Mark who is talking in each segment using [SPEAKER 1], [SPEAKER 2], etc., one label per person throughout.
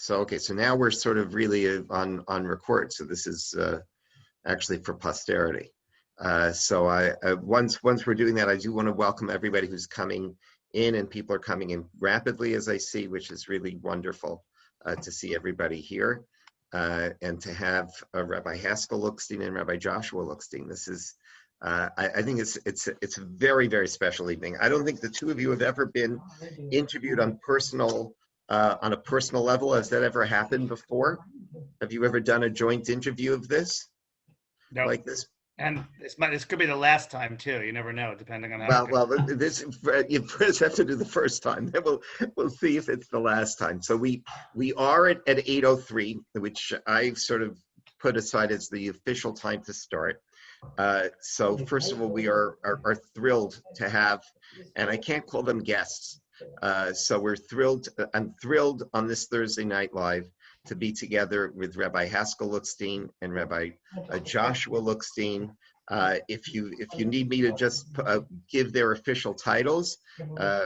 [SPEAKER 1] So, okay, so now we're sort of really on record. So this is actually for posterity. So once we're doing that, I do want to welcome everybody who's coming in, and people are coming in rapidly, as I see, which is really wonderful to see everybody here, and to have Rabbi Haskell Lookstein and Rabbi Joshua Lookstein. This is, I think it's a very, very special evening. I don't think the two of you have ever been interviewed on a personal level. Has that ever happened before? Have you ever done a joint interview of this?
[SPEAKER 2] No.
[SPEAKER 1] Like this?
[SPEAKER 2] And this could be the last time too. You never know, depending on how.
[SPEAKER 1] Well, this you first have to do the first time. Then we'll see if it's the last time. So we are at 8:03, which I've sort of put aside as the official time to start. So first of all, we are thrilled to have, and I can't call them guests. So we're thrilled. I'm thrilled on this Thursday Night Live to be together with Rabbi Haskell Lookstein and Rabbi Joshua Lookstein. If you need me to just give their official titles,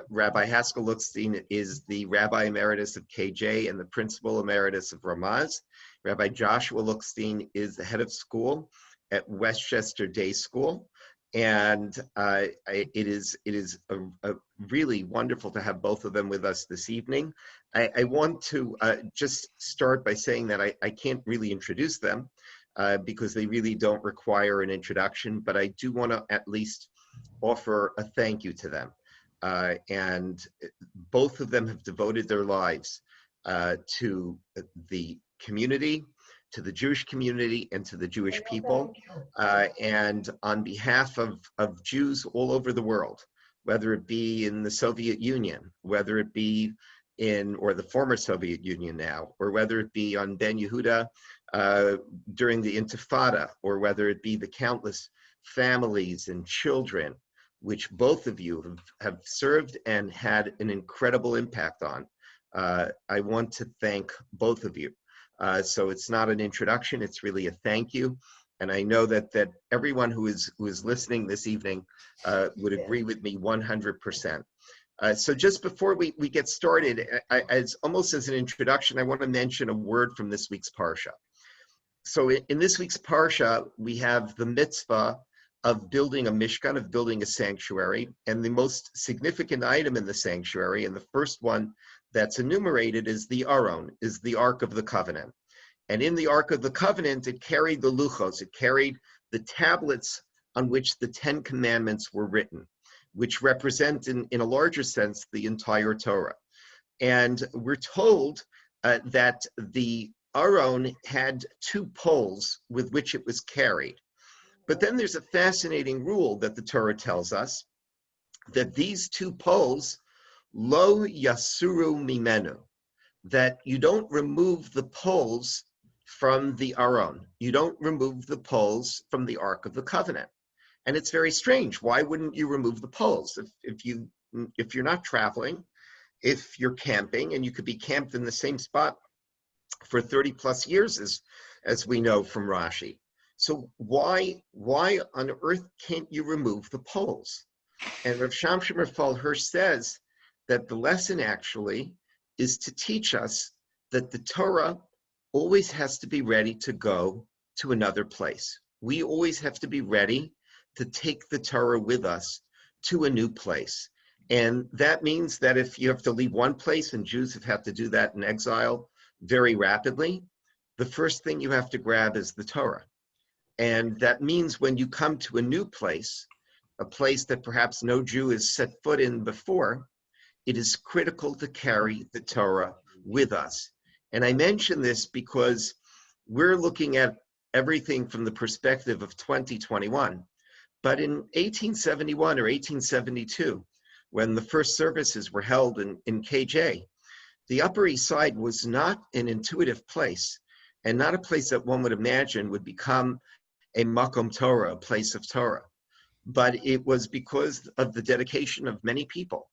[SPEAKER 1] Rabbi Haskell Lookstein is the Rabbi Emeritus of KJ and the Principal Emeritus of Ramaz. Rabbi Joshua Lookstein is the head of school at Westchester Day School. And it is a really wonderful to have both of them with us this evening. I want to just start by saying that I can't really introduce them because they really don't require an introduction, but I do want to at least offer a thank you to them. And both of them have devoted their lives to the community, to the Jewish community, and to the Jewish people, and on behalf of Jews all over the world, whether it be in the Soviet Union, whether it be or the former Soviet Union now, or whether it be on Ben Yehuda during the Intifada, or whether it be the countless families and children which both of you have served and had an incredible impact on. I want to thank both of you. So it's not an introduction, it's really a thank you. And I know that everyone who is listening this evening would agree with me 100%. So just before we get started, as almost as an introduction, I want to mention a word from this week's Parsha. So in this week's Parsha, we have the mitzvah of building a mishkan, of building a sanctuary, and the most significant item in the sanctuary, and the first one that's enumerated, is the Aron, is the Ark of the Covenant. And in the Ark of the Covenant, it carried the luchos, it carried the tablets on which the 10 Commandments were written, which represent in a larger sense the entire Torah. And we're told that the Aron had 2 poles with which it was carried. But then there's a fascinating rule that the Torah tells us, that these 2 poles, lo yasuru mimenu, that you don't remove the poles from the Aron. You don't remove the poles from the Ark of the Covenant. And it's very strange. Why wouldn't you remove the poles? If you're not traveling, if you're camping, and you could be camped in the same spot for 30 plus years, as we know from Rashi. So why on earth can't you remove the poles? And Rav Shamshon Raphael Hirsch says that the lesson actually is to teach us that the Torah always has to be ready to go to another place. We always have to be ready to take the Torah with us to a new place. And that means that if you have to leave one place, and Jews have had to do that in exile very rapidly, the first thing you have to grab is the Torah. And that means when you come to a new place, a place that perhaps no Jew has set foot in before, it is critical to carry the Torah with us. And I mention this because we're looking at everything from the perspective of 2021. But in 1871 or 1872, when the first services were held in KJ, the Upper East Side was not an intuitive place, and not a place that one would imagine would become a Makom Torah, a place of Torah. But it was because of the dedication of many people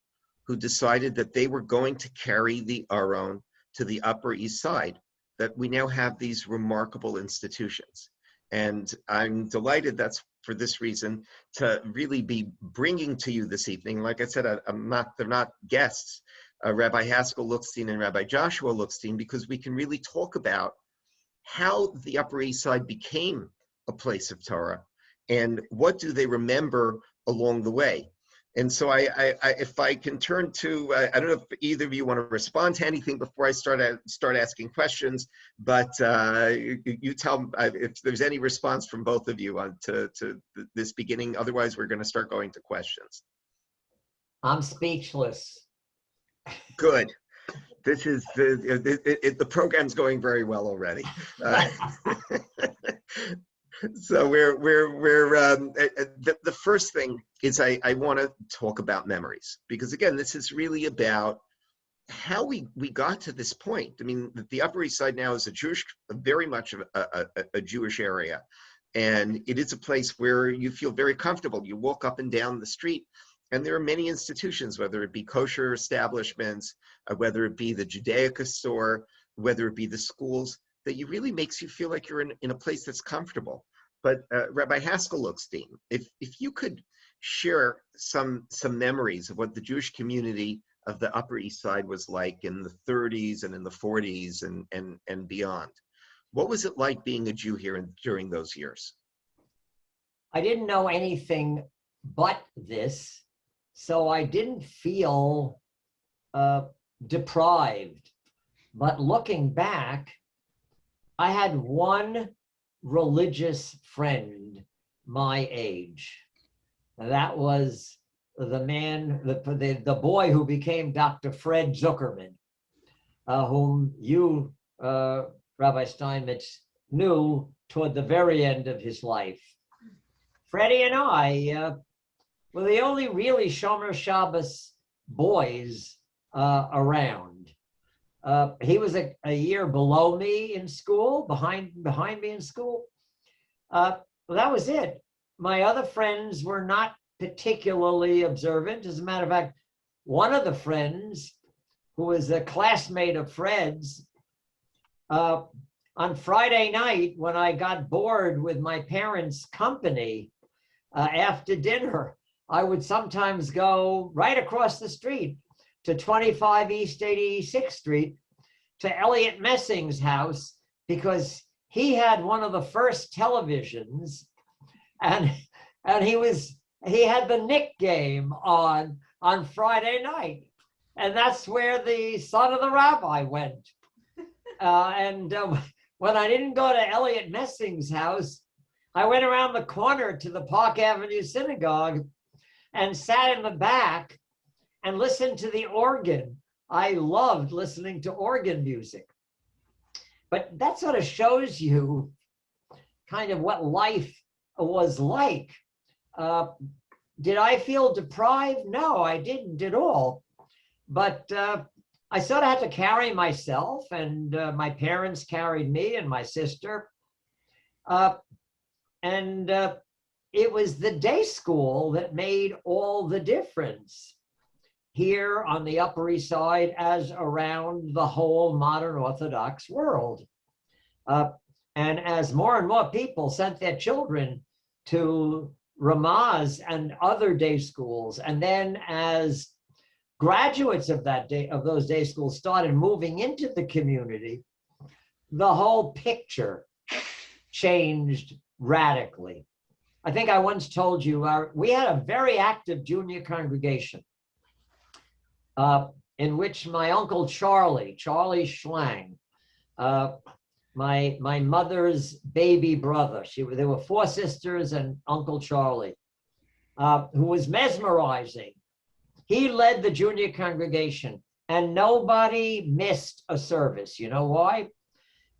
[SPEAKER 1] who decided that they were going to carry the Aron to the Upper East Side, that we now have these remarkable institutions. And I'm delighted, that's for this reason, to really be bringing to you this evening. Like I said, they're not guests, Rabbi Haskell Lookstein and Rabbi Joshua Lookstein, because we can really talk about how the Upper East Side became a place of Torah and what do they remember along the way. And so if I can turn to, I don't know if either of you want to respond to anything before I start asking questions, but you tell if there's any response from both of you to this beginning. Otherwise, we're going to start going to questions.
[SPEAKER 3] I'm speechless.
[SPEAKER 1] Good. This is the program's going very well already. So the first thing is I want to talk about memories, because again, this is really about how we got to this point. I mean, the Upper East Side now is very much a Jewish area, and it is a place where you feel very comfortable. You walk up and down the street, and there are many institutions, whether it be kosher establishments, whether it be the Judaica store, whether it be the schools, that you really makes you feel like you're in a place that's comfortable. But Rabbi Haskell Lookstein, if you could share some memories of what the Jewish community of the Upper East Side was like in the 30s and in the 40s and beyond. What was it like being a Jew here during those years?
[SPEAKER 3] I didn't know anything but this, so I didn't feel deprived. But looking back, I had one religious friend my age. That was the man, the boy who became Dr. Fred Zuckerman, whom you, Rabbi Steinmetz, knew toward the very end of his life. Freddie and I were the only really Shomer Shabbos boys around. He was a year below me in school, behind me in school. Well, that was it. My other friends were not particularly observant. As a matter of fact, one of the friends, who was a classmate of Fred's, on Friday night, when I got bored with my parents' company after dinner, I would sometimes go right across the street to 25 East 86th Street to Elliot Messing's house, because he had one of the first televisions, and he had the Knick game on Friday night, and that's where the son of the rabbi went. When I didn't go to Elliot Messing's house, I went around the corner to the Park Avenue Synagogue and sat in the back and listened to the organ. I loved listening to organ music. But that sort of shows you kind of what life was like. Did I feel deprived? No, I didn't at all. But I sort of had to carry myself, and my parents carried me and my sister. It was the day school that made all the difference here on the Upper East Side, as around the whole modern Orthodox world. And as more and more people sent their children to Ramaz and other day schools, and then as graduates of those day schools started moving into the community, the whole picture changed radically. I think I once told you, we had a very active junior congregation in which my uncle Charlie Schlang, my mother's baby brother, there were 4 sisters and Uncle Charlie, who was mesmerizing. He led the junior congregation, and nobody missed a service. You know why?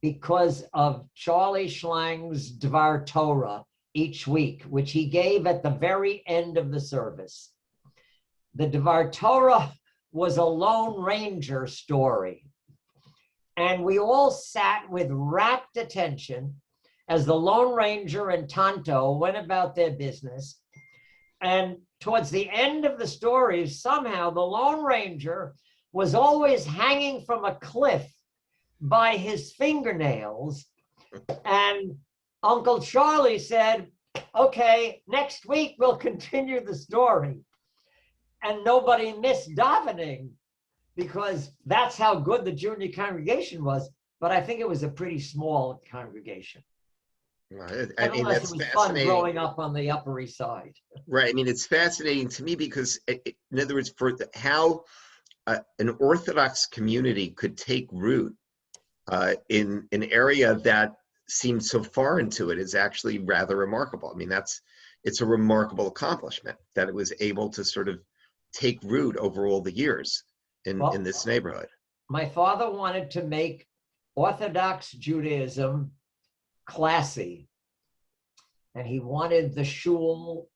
[SPEAKER 3] Because of Charlie Schlang's Dvar Torah each week, which he gave at the very end of the service. The Dvar Torah was a Lone Ranger story. And we all sat with rapt attention as the Lone Ranger and Tonto went about their business. And towards the end of the story, somehow the Lone Ranger was always hanging from a cliff by his fingernails. And Uncle Charlie said, okay, next week we'll continue the story. And nobody missed davening. because that's how good the junior congregation was. But I think it was a pretty small congregation.
[SPEAKER 1] Right. I mean,
[SPEAKER 3] Nevertheless,
[SPEAKER 1] that's
[SPEAKER 3] it was fun
[SPEAKER 1] fascinating.
[SPEAKER 3] growing up on the Upper East Side.
[SPEAKER 1] Right. I mean, it's fascinating to me because, in other words, how an Orthodox community could take root in an area that seems so foreign to it is actually rather remarkable. I mean, it's a remarkable accomplishment that it was able to sort of take root over all the years in
[SPEAKER 3] Well,
[SPEAKER 1] this neighborhood.
[SPEAKER 3] my father wanted to make Orthodox Judaism classy, and he wanted the shul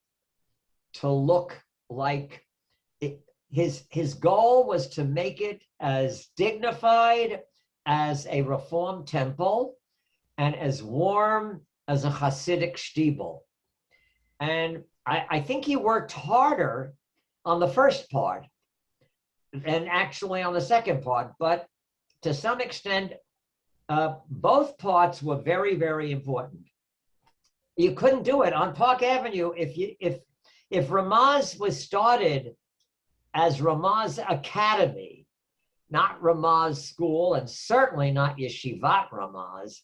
[SPEAKER 3] to look like it. His goal was to make it as dignified as a Reform temple and as warm as a Hasidic shtibel. And I think he worked harder on the first part than actually on the second part, but to some extent, both parts were very, very important. You couldn't do it on Park Avenue if Ramaz was started as Ramaz Academy, not Ramaz School, and certainly not Yeshivat Ramaz.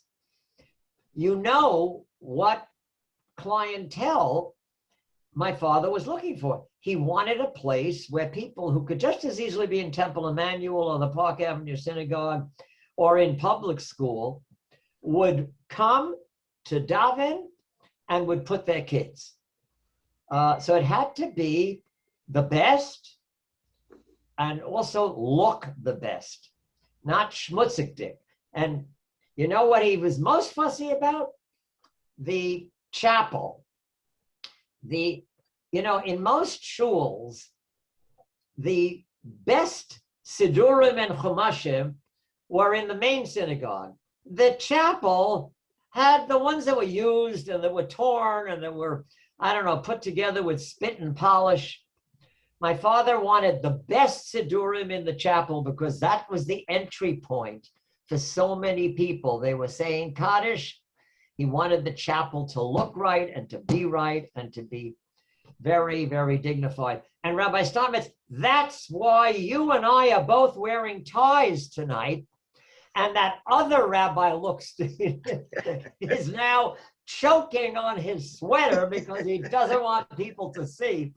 [SPEAKER 3] You know what clientele my father was looking for. He wanted a place where people who could just as easily be in Temple Emmanuel or the Park Avenue Synagogue or in public school would come to daven and would put their kids. So it had to be the best and also look the best, not schmutzig dick. And you know what he was most fussy about? The chapel. In most shuls, the best Sidurim and Chumashim were in the main synagogue. The chapel had the ones that were used and that were torn and that were, put together with spit and polish. My father wanted the best Sidurim in the chapel because that was the entry point for so many people. They were saying Kaddish. He wanted the chapel to look right and to be very, very dignified. And Rabbi Steinmetz, that's why you and I are both wearing ties tonight. And that other Rabbi Lookstein is now choking on his sweater because he doesn't want people to see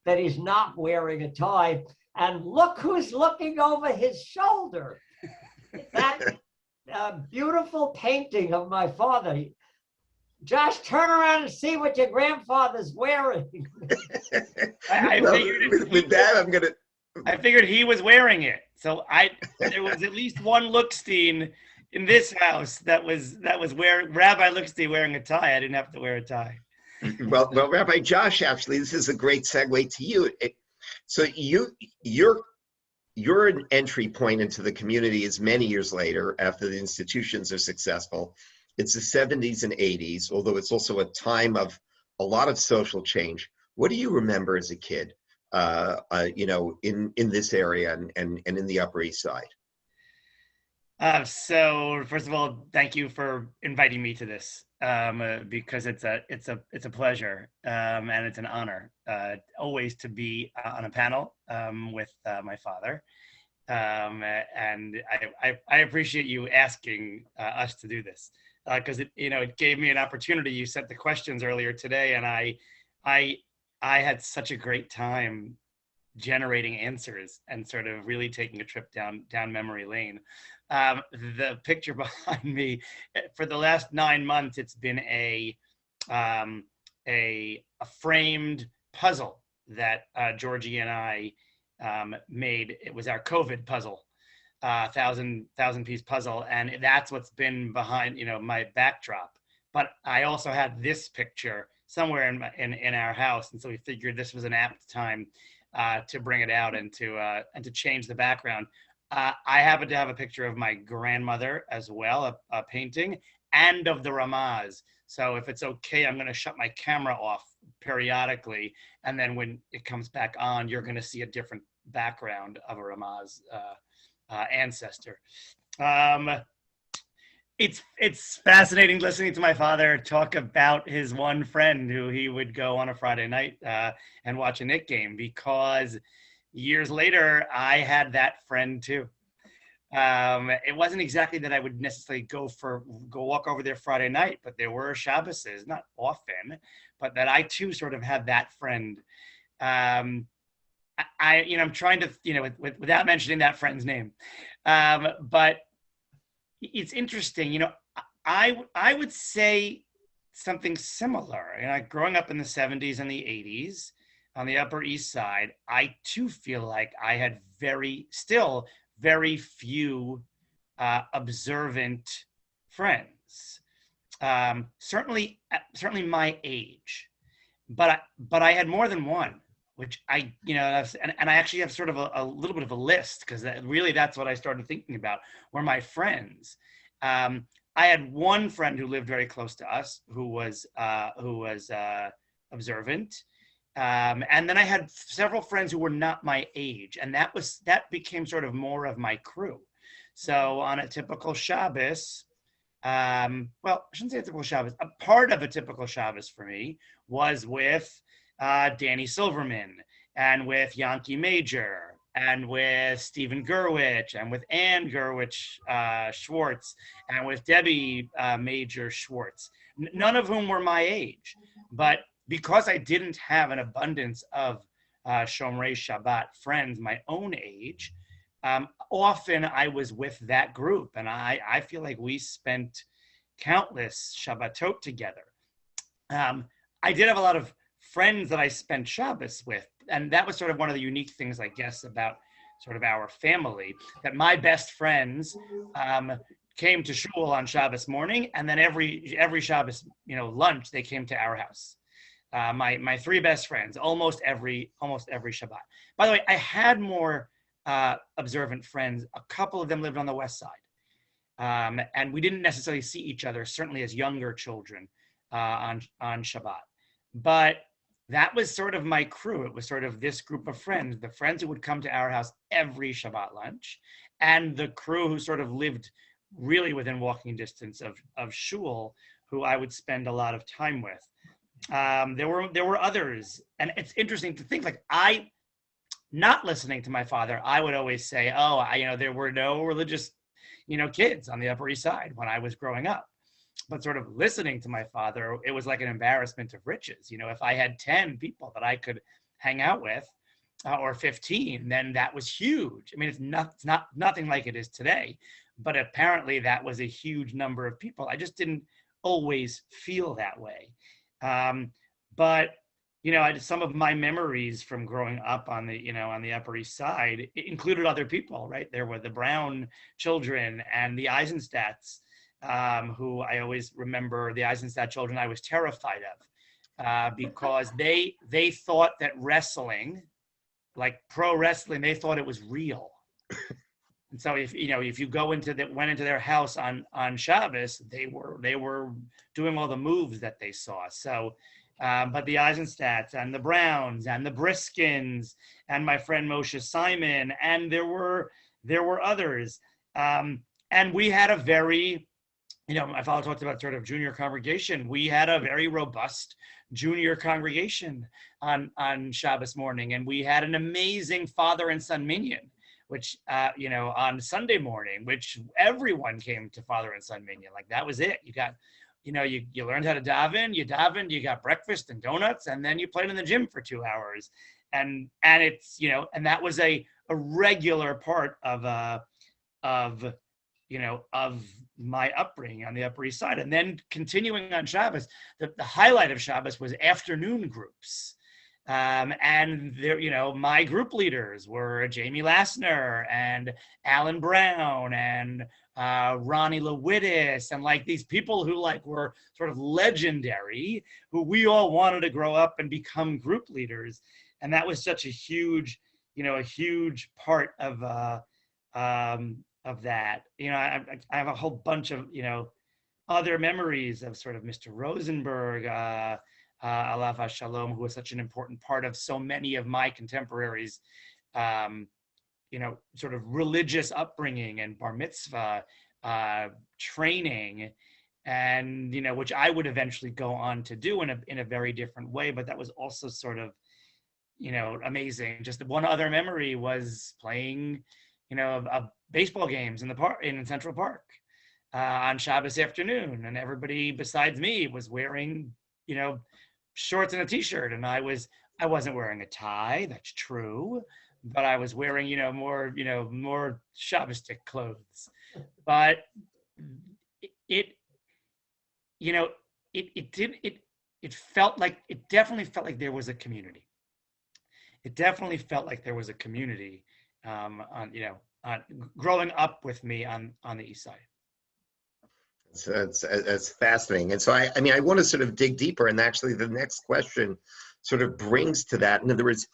[SPEAKER 3] that he's not wearing a tie. And look who's looking over his shoulder. That beautiful painting of my father. Josh, turn around and see what your grandfather's wearing.
[SPEAKER 2] I figured he was wearing it. So there was at least one Lookstein in this house that was wearing Rabbi Lookstein wearing a tie. I didn't have to wear a tie.
[SPEAKER 1] Well, Rabbi Josh, actually, this is a great segue to you. So your entry point into the community is many years later after the institutions are successful. It's the 70s and 80s, although it's also a time of a lot of social change. What do you remember as a kid, in this area and in the Upper East Side?
[SPEAKER 2] So first of all, thank you for inviting me to this because it's a pleasure and it's an honor always to be on a panel with my father. And I appreciate you asking us to do this. Because it gave me an opportunity. You sent the questions earlier today, and I had such a great time generating answers and sort of really taking a trip down memory lane. The picture behind me, for the last 9 months, it's been a framed puzzle that Georgie and I made. It was our COVID puzzle. 1,000-piece puzzle, and that's what's been behind my backdrop. But I also had this picture somewhere in our house, and so we figured this was an apt time to bring it out and to change the background. I happen to have a picture of my grandmother as well, a painting, and of the Ramaz. So if it's okay, I'm going to shut my camera off periodically, and then when it comes back on, you're going to see a different background of a Ramaz ancestor. It's fascinating listening to my father talk about his one friend who he would go on a Friday night and watch a Knick game, because years later, I had that friend too. It wasn't exactly that I would necessarily go walk over there Friday night, but there were Shabbases, not often, but that I too sort of had that friend. Um, I'm trying to, without mentioning that friend's name, but it's interesting. I would say something similar. Growing up in the 70s and the 80s on the Upper East Side, I too feel like I had still very few observant friends. Certainly my age, but I had more than one, which and I actually have sort of a little bit of a list, because really that's what I started thinking about were my friends. I had one friend who lived very close to us who was observant. And then I had several friends who were not my age, and that became sort of more of my crew. So on a typical Shabbos, well, I shouldn't say a typical Shabbos. A part of a typical Shabbos for me was with Danny Silverman, and with Yankee Major, and with Stephen Gurwitch, and with Ann Gurwitch Schwartz, and with Debbie Major Schwartz, none of whom were my age. But because I didn't have an abundance of Shomrei Shabbat friends my own age, often I was with that group, and I feel like we spent countless Shabbatot together. I did have a lot of friends that I spent Shabbos with, and that was sort of one of the unique things, I guess, about sort of our family, that my best friends came to shul on Shabbos morning, and then every Shabbos, lunch, they came to our house. My three best friends, almost every Shabbat. By the way, I had more observant friends. A couple of them lived on the west side, and we didn't necessarily see each other, certainly as younger children, on Shabbat. But that was sort of my crew. It was sort of this group of friends, the friends who would come to our house every Shabbat lunch, and the crew who sort of lived really within walking distance of shul, who I would spend a lot of time with. There were others, and it's interesting to think, like, not listening to my father, I would always say, there were no religious, kids on the Upper East Side when I was growing up. But sort of listening to my father, it was like an embarrassment of riches. If I had 10 people that I could hang out with, or 15, then that was huge. I mean, it's not nothing like it is today, but apparently that was a huge number of people. I just didn't always feel that way. But some of my memories from growing up on the Upper East Side, it included other people, right? There were the Brown children and the Eisenstats, who I always remember. The Eisenstadt children I was terrified of, because they thought that wrestling, like pro wrestling, they thought it was real. And so if you went into their house on Shabbos, they were doing all the moves that they saw. So, but the Eisenstats and the Browns and the Briskins and my friend Moshe Simon, and there were others, and we had a very, my father talked about sort of junior congregation. We had a very robust junior congregation on Shabbos morning, and we had an amazing father and son minyan, which, on Sunday morning, which everyone came to father and son minyan. Like, that was it. You got, you learned how to daven, you got breakfast and donuts, and then you played in the gym for 2 hours. And it's, and that was a regular part of my upbringing on the Upper East Side. And then continuing on Shabbos, the highlight of Shabbos was afternoon groups. And there, my group leaders were Jamie Lassner and Alan Brown and Ronnie Lewittis, and like these people who were sort of legendary, who we all wanted to grow up and become group leaders. And that was such a huge part of that. I have a whole bunch of other memories of sort of Mr. Rosenberg, Alav Shalom, who was such an important part of so many of my contemporaries, sort of religious upbringing and bar mitzvah training, and which I would eventually go on to do in a very different way. But that was also sort of amazing. Just one other memory was playing, baseball games in the park in Central Park on Shabbos afternoon, and everybody besides me was wearing, shorts and a t-shirt, and I wasn't wearing a tie. That's true, but I was wearing, more Shabbostic clothes. But it definitely felt like there was a community. It definitely felt like there was a community growing up with me on the East Side.
[SPEAKER 1] So that's fascinating. And so I want to sort of dig deeper, and actually the next question sort of brings to that. In other words,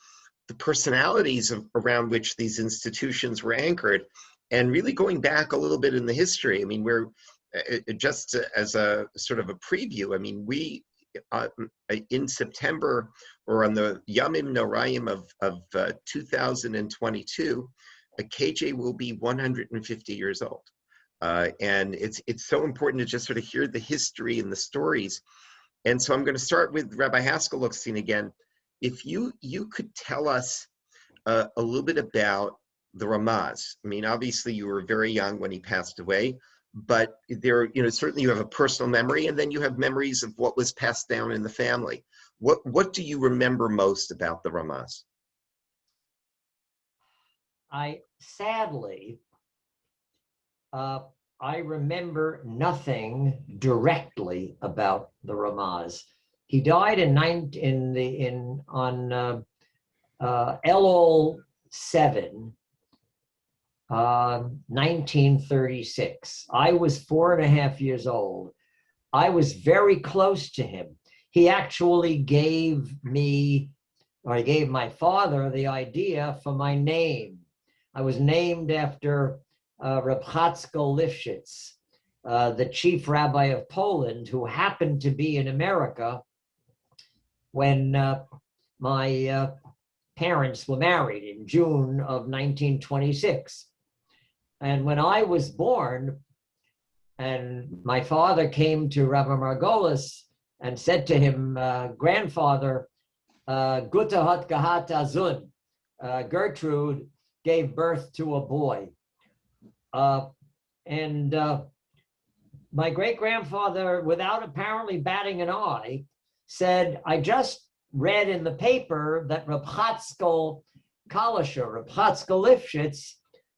[SPEAKER 1] the personalities around which these institutions were anchored, and really going back a little bit in the history. I mean, we're just as a sort of a preview. I mean, we in September, or on the Yamim Noraim of 2022, KJ will be 150 years old. And it's so important to just sort of hear the history and the stories. And so I'm going to start with Rabbi Haskell Lookstein again. If you could tell us a little bit about the Ramaz. I mean, obviously you were very young when he passed away, but there, certainly you have a personal memory, and then you have memories of what was passed down in the family. What do you remember most about the Ramaz?
[SPEAKER 3] Sadly, I remember nothing directly about the Ramaz. He died on Elul 7, 1936. I was 4.5 years old. I was very close to him. He actually gave my father the idea for my name. I was named after Reb Chatzkel Lifshitz, the chief rabbi of Poland, who happened to be in America when my parents were married in June of 1926. And when I was born, and my father came to Rabbi Margolis and said to him, grandfather, Gutta hat gehat azun, Gertrude gave birth to a boy. And my great-grandfather, without apparently batting an eye, said, I just read in the paper that Reb Chatzkel Kalischer, Reb Chatzkel Lifshitz,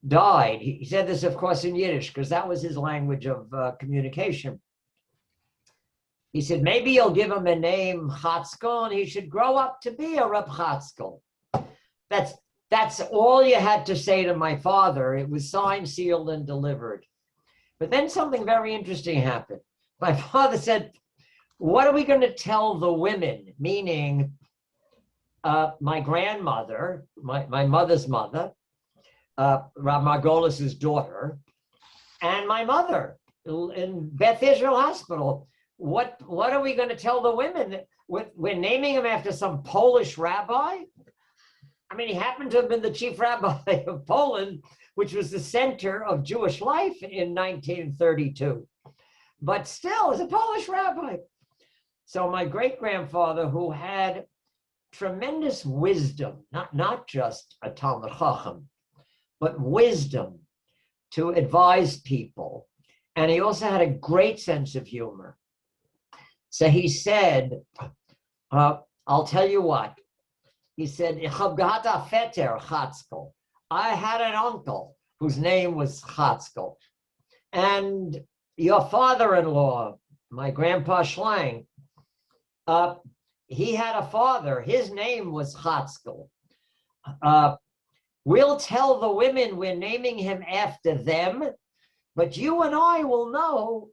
[SPEAKER 3] died. He said this, of course, in Yiddish, because that was his language of communication. He said, maybe you'll give him a name, Chatzkel, and he should grow up to be a Reb Chatzkel. That's all you had to say to my father. It was signed, sealed, and delivered. But then something very interesting happened. My father said, what are we going to tell the women? Meaning my grandmother, my mother's mother, Rav Margolis's daughter, and my mother in Beth Israel Hospital. What are we going to tell the women? We're naming him after some Polish rabbi? I mean, he happened to have been the chief rabbi of Poland, which was the center of Jewish life in 1932. But still, as a Polish rabbi. So my great-grandfather, who had tremendous wisdom, not just a Talmud Chacham, but wisdom to advise people. And he also had a great sense of humor. So he said, I'll tell you what. He said, I had an uncle whose name was Chatzkel. And your father-in-law, my grandpa Schlang, he had a father. His name was Chatzkel. We'll tell the women we're naming him after them, but you and I will know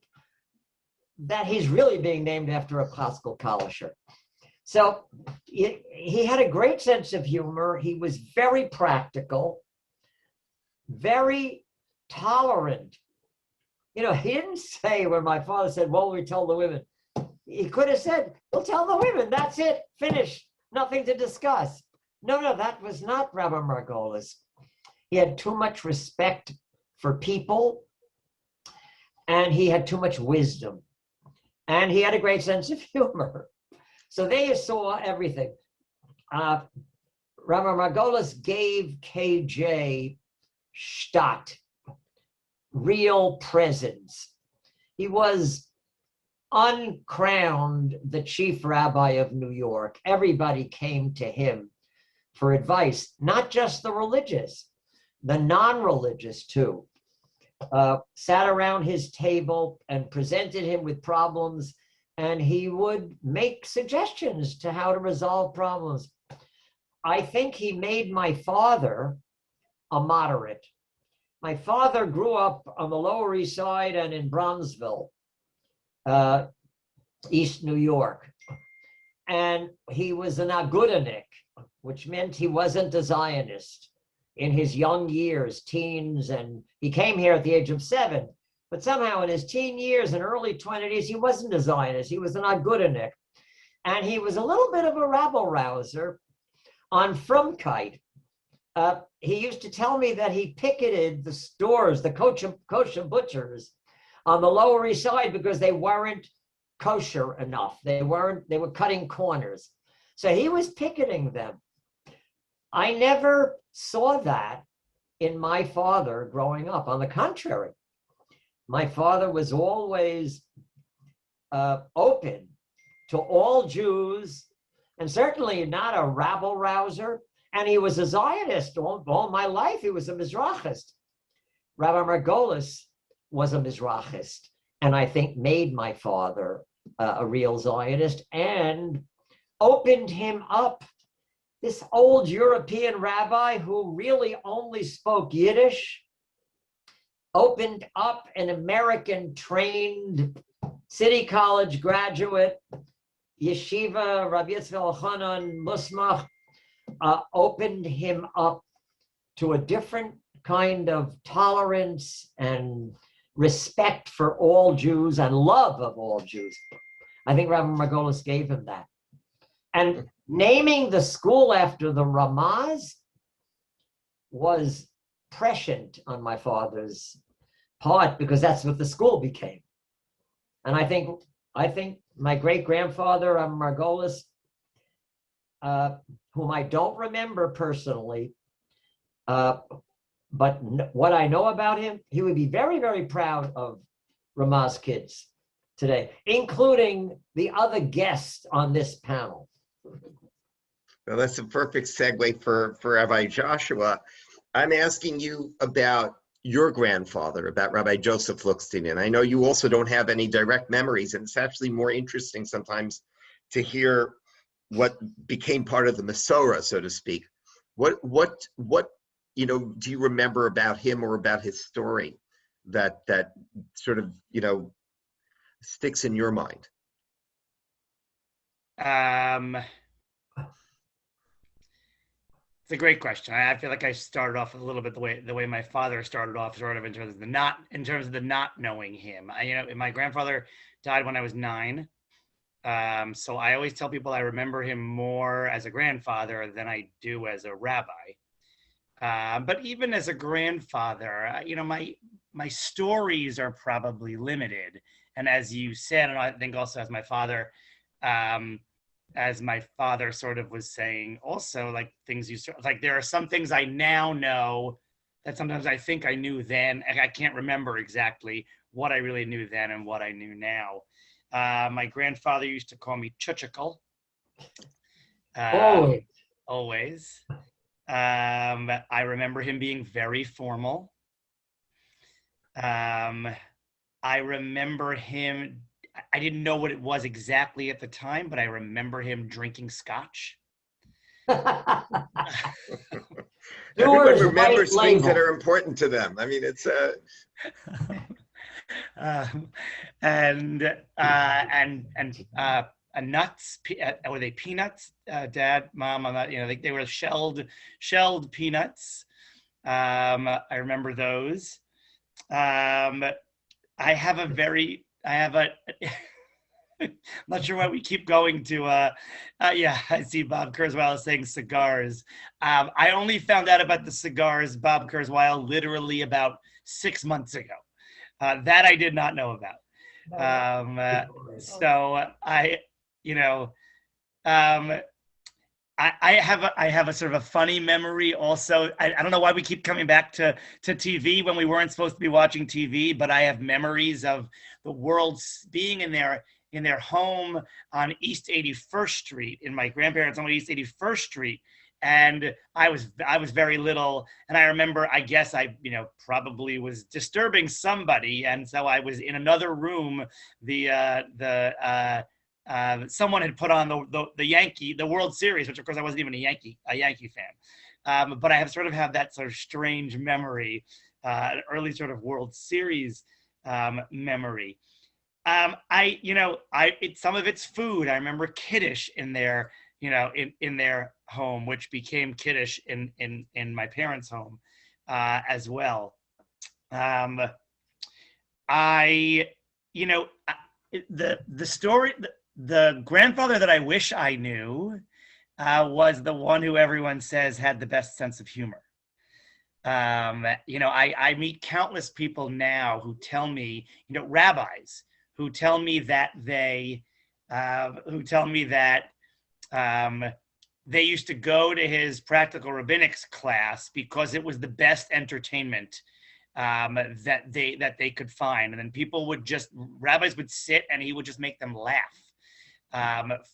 [SPEAKER 3] that he's really being named after a Chatzkel Kalischer. So he had a great sense of humor. He was very practical, very tolerant. He didn't say, when my father said, well, we tell the women, he could have said, we'll tell the women, that's it, finish, nothing to discuss. No, that was not Rabbi Margolis. He had too much respect for people, and he had too much wisdom, and he had a great sense of humor. So there you saw everything. Rabbi Margolis gave KJ shtat, real presence. He was uncrowned the chief rabbi of New York. Everybody came to him for advice, not just the religious, the non-religious too. Sat around his table and presented him with problems, and he would make suggestions to how to resolve problems. I think he made my father a moderate. My father grew up on the Lower East Side and in Bronzeville, East New York. And he was an Agudanik, which meant he wasn't a Zionist in his young years, teens, and he came here at the age of 7. But somehow in his teen years and early 20s, he wasn't a Zionist. He was an Agudanik. And he was a little bit of a rabble-rouser on Frumkeit. He used to tell me that he picketed the stores, the kosher butchers on the Lower East Side because they weren't kosher enough. They were cutting corners. So he was picketing them. I never saw that in my father growing up. On the contrary, my father was always open to all Jews, and certainly not a rabble-rouser. And he was a Zionist all my life. He was a Mizrachist. Rabbi Margolis was a Mizrachist, and I think made my father a real Zionist and opened him up. This old European rabbi who really only spoke Yiddish opened up an American-trained City College graduate, Yeshiva, Rabbi Yitzchak Elchanan Musmach, opened him up to a different kind of tolerance and respect for all Jews and love of all Jews. I think Rabbi Margolis gave him that. And naming the school after the Ramaz was prescient on my father's part because that's what the school became. And I think my great-grandfather, Margolis, whom I don't remember personally, but what I know about him, he would be very, very proud of Ramaz kids today, including the other guests on this panel.
[SPEAKER 1] Well, that's a perfect segue for Rabbi Joshua. I'm asking you about your grandfather, about Rabbi Joseph Lookstein. And I know you also don't have any direct memories, and it's actually more interesting sometimes to hear what became part of the Masorah, so to speak. What do you remember about him or about his story that sort of sticks in your mind?
[SPEAKER 2] It's a great question. I feel like I started off a little bit the way my father started off, sort of in terms of the not knowing him. My grandfather died when I was 9. So I always tell people I remember him more as a grandfather than I do as a rabbi. But even as a grandfather, my stories are probably limited. And as you said, and I think also as my father sort of was saying also, like things there are some things I now know that sometimes I think I knew then, and I can't remember exactly what I really knew then and what I knew now. My grandfather used to call me Chuchikal. Always. I remember him being very formal. I remember him, I didn't know what it was exactly at the time, but I remember him drinking scotch.
[SPEAKER 1] Everyone remembers things that are important to them. I mean, it's nuts. Were they peanuts? Dad, Mom, I'm not. They were shelled peanuts. I remember those. I'm not sure why we keep going to, I see Bob Kurzweil saying cigars. I only found out about the cigars, Bob Kurzweil, literally about 6 months ago. That I did not know about. So I,
[SPEAKER 2] I have a sort of a funny memory also. I don't know why we keep coming back to TV when we weren't supposed to be watching TV, but I have memories of the world's being in their home on East 81st Street, in my grandparents' home on East 81st Street. And I was very little, and I remember, I guess I probably was disturbing somebody, and so I was in another room. Someone had put on the World Series, which of course I wasn't even a Yankee fan, but I have that sort of strange memory, an early sort of World Series memory. Some of it's food. I remember Kiddish in their in their home, which became Kiddish in my parents' home as well. The story. The grandfather that I wish I knew was the one who everyone says had the best sense of humor. I meet countless people now who tell me, rabbis who tell me that they used to go to his practical rabbinics class because it was the best entertainment that they could find. And then rabbis would sit and he would just make them laugh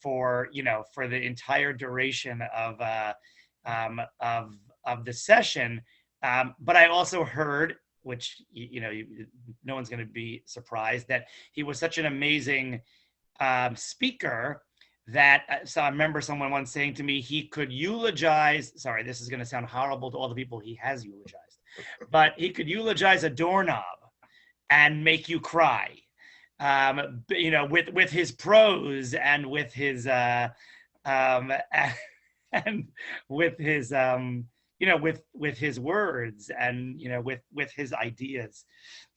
[SPEAKER 2] for the entire duration of the session. But I also heard, which no one's going to be surprised, that he was such an amazing speaker that so I remember someone once saying to me he could eulogize. Sorry, this is going to sound horrible to all the people he has eulogized, but he could eulogize a doorknob and make you cry. With his prose and with his and with his with his words and with his ideas.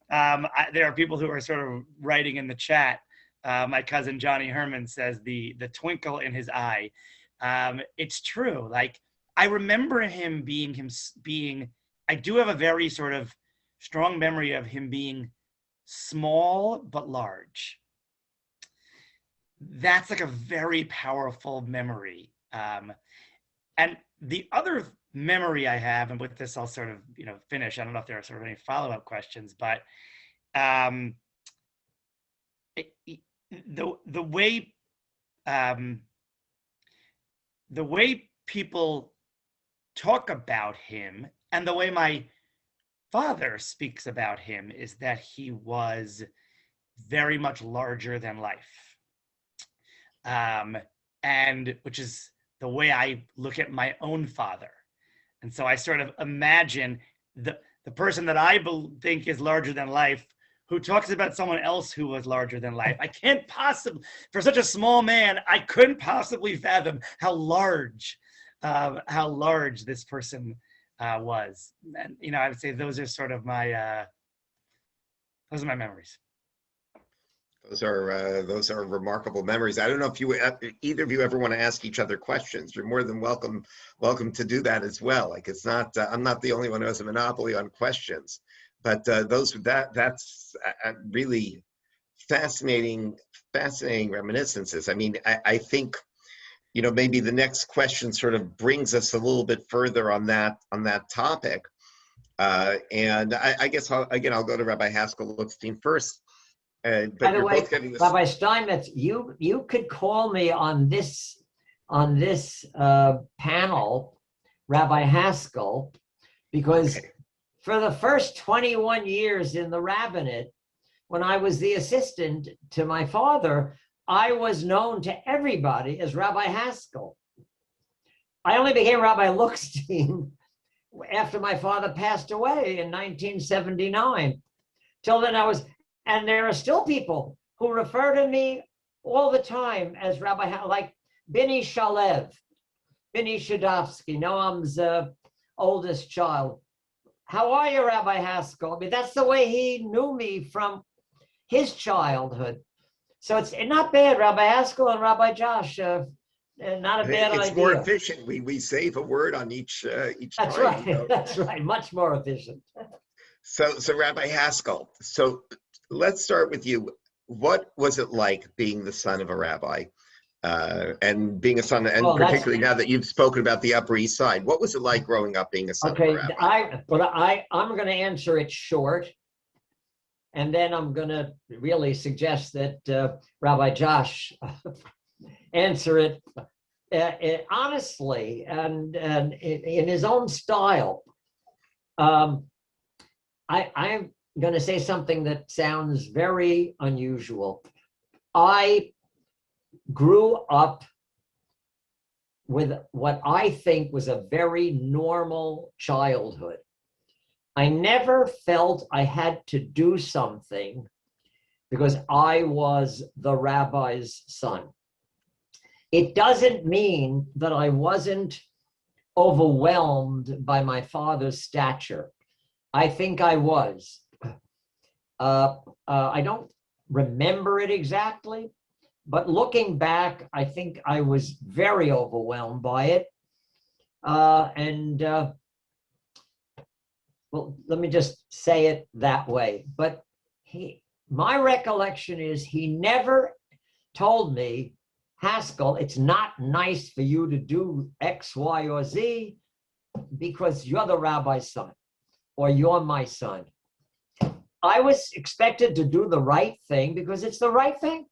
[SPEAKER 2] There are people who are sort of writing in the chat. My cousin Johnny Herman says the twinkle in his eye. It's true. Like, I remember him being. I do have a very sort of strong memory of him being small but large. That's like a very powerful memory. And the other memory I have, and with this I'll sort of finish. I don't know if there are sort of any follow-up questions, but the way people talk about him and the way my father speaks about him is that he was very much larger than life, and which is the way I look at my own father. And so I sort of imagine the person that I think is larger than life, who talks about someone else who was larger than life. I can't possibly, for such a small man, I couldn't possibly fathom how large this person was. And I would say those are sort of my memories.
[SPEAKER 1] Those are remarkable memories. I don't know if either of you ever want to ask each other questions. You're more than welcome to do that as well. Like, it's not I'm not the only one who has a monopoly on questions, but that's really fascinating reminiscences. I mean, I think maybe the next question sort of brings us a little bit further on that topic. And I guess I'll go to Rabbi Haskell Lookstein first. But
[SPEAKER 3] by the way,
[SPEAKER 1] both getting this.
[SPEAKER 3] Rabbi Steinmetz, you could call me on this panel, Rabbi Haskell, because for the first 21 years in the rabbinate, when I was the assistant to my father, I was known to everybody as Rabbi Haskell. I only became Rabbi Lookstein after my father passed away in 1979. Till then and there are still people who refer to me all the time as Rabbi, like Bini Shalev, Bini Shadovsky, Noam's oldest child. How are you, Rabbi Haskell? I mean, that's the way he knew me from his childhood. So it's not bad, Rabbi Haskell and Rabbi Josh. Not a bad idea.
[SPEAKER 1] It's more efficient. We save a word on each
[SPEAKER 3] That's
[SPEAKER 1] time.
[SPEAKER 3] Right. That's right. Much more efficient.
[SPEAKER 1] So Rabbi Haskell. So let's start with you. What was it like being the son of a rabbi? And being a son, and
[SPEAKER 3] Well, that's
[SPEAKER 1] particularly now that you've spoken about the Upper East Side, what was it like growing up being a son of a
[SPEAKER 3] okay.
[SPEAKER 1] rabbi?
[SPEAKER 3] I'm going to answer it short, and then I'm going to really suggest that Rabbi Josh answer it honestly and in his own style. I'm going to say something that sounds very unusual. I grew up with what I think was a very normal childhood. I never felt I had to do something because I was the rabbi's son. It doesn't mean that I wasn't overwhelmed by my father's stature. I think I was. I don't remember it exactly, but looking back, I think I was very overwhelmed by it. Well, let me just say it that way. But my recollection is he never told me, Haskell, it's not nice for you to do X, Y, or Z because you're the rabbi's son or you're my son. I was expected to do the right thing because it's the right thing,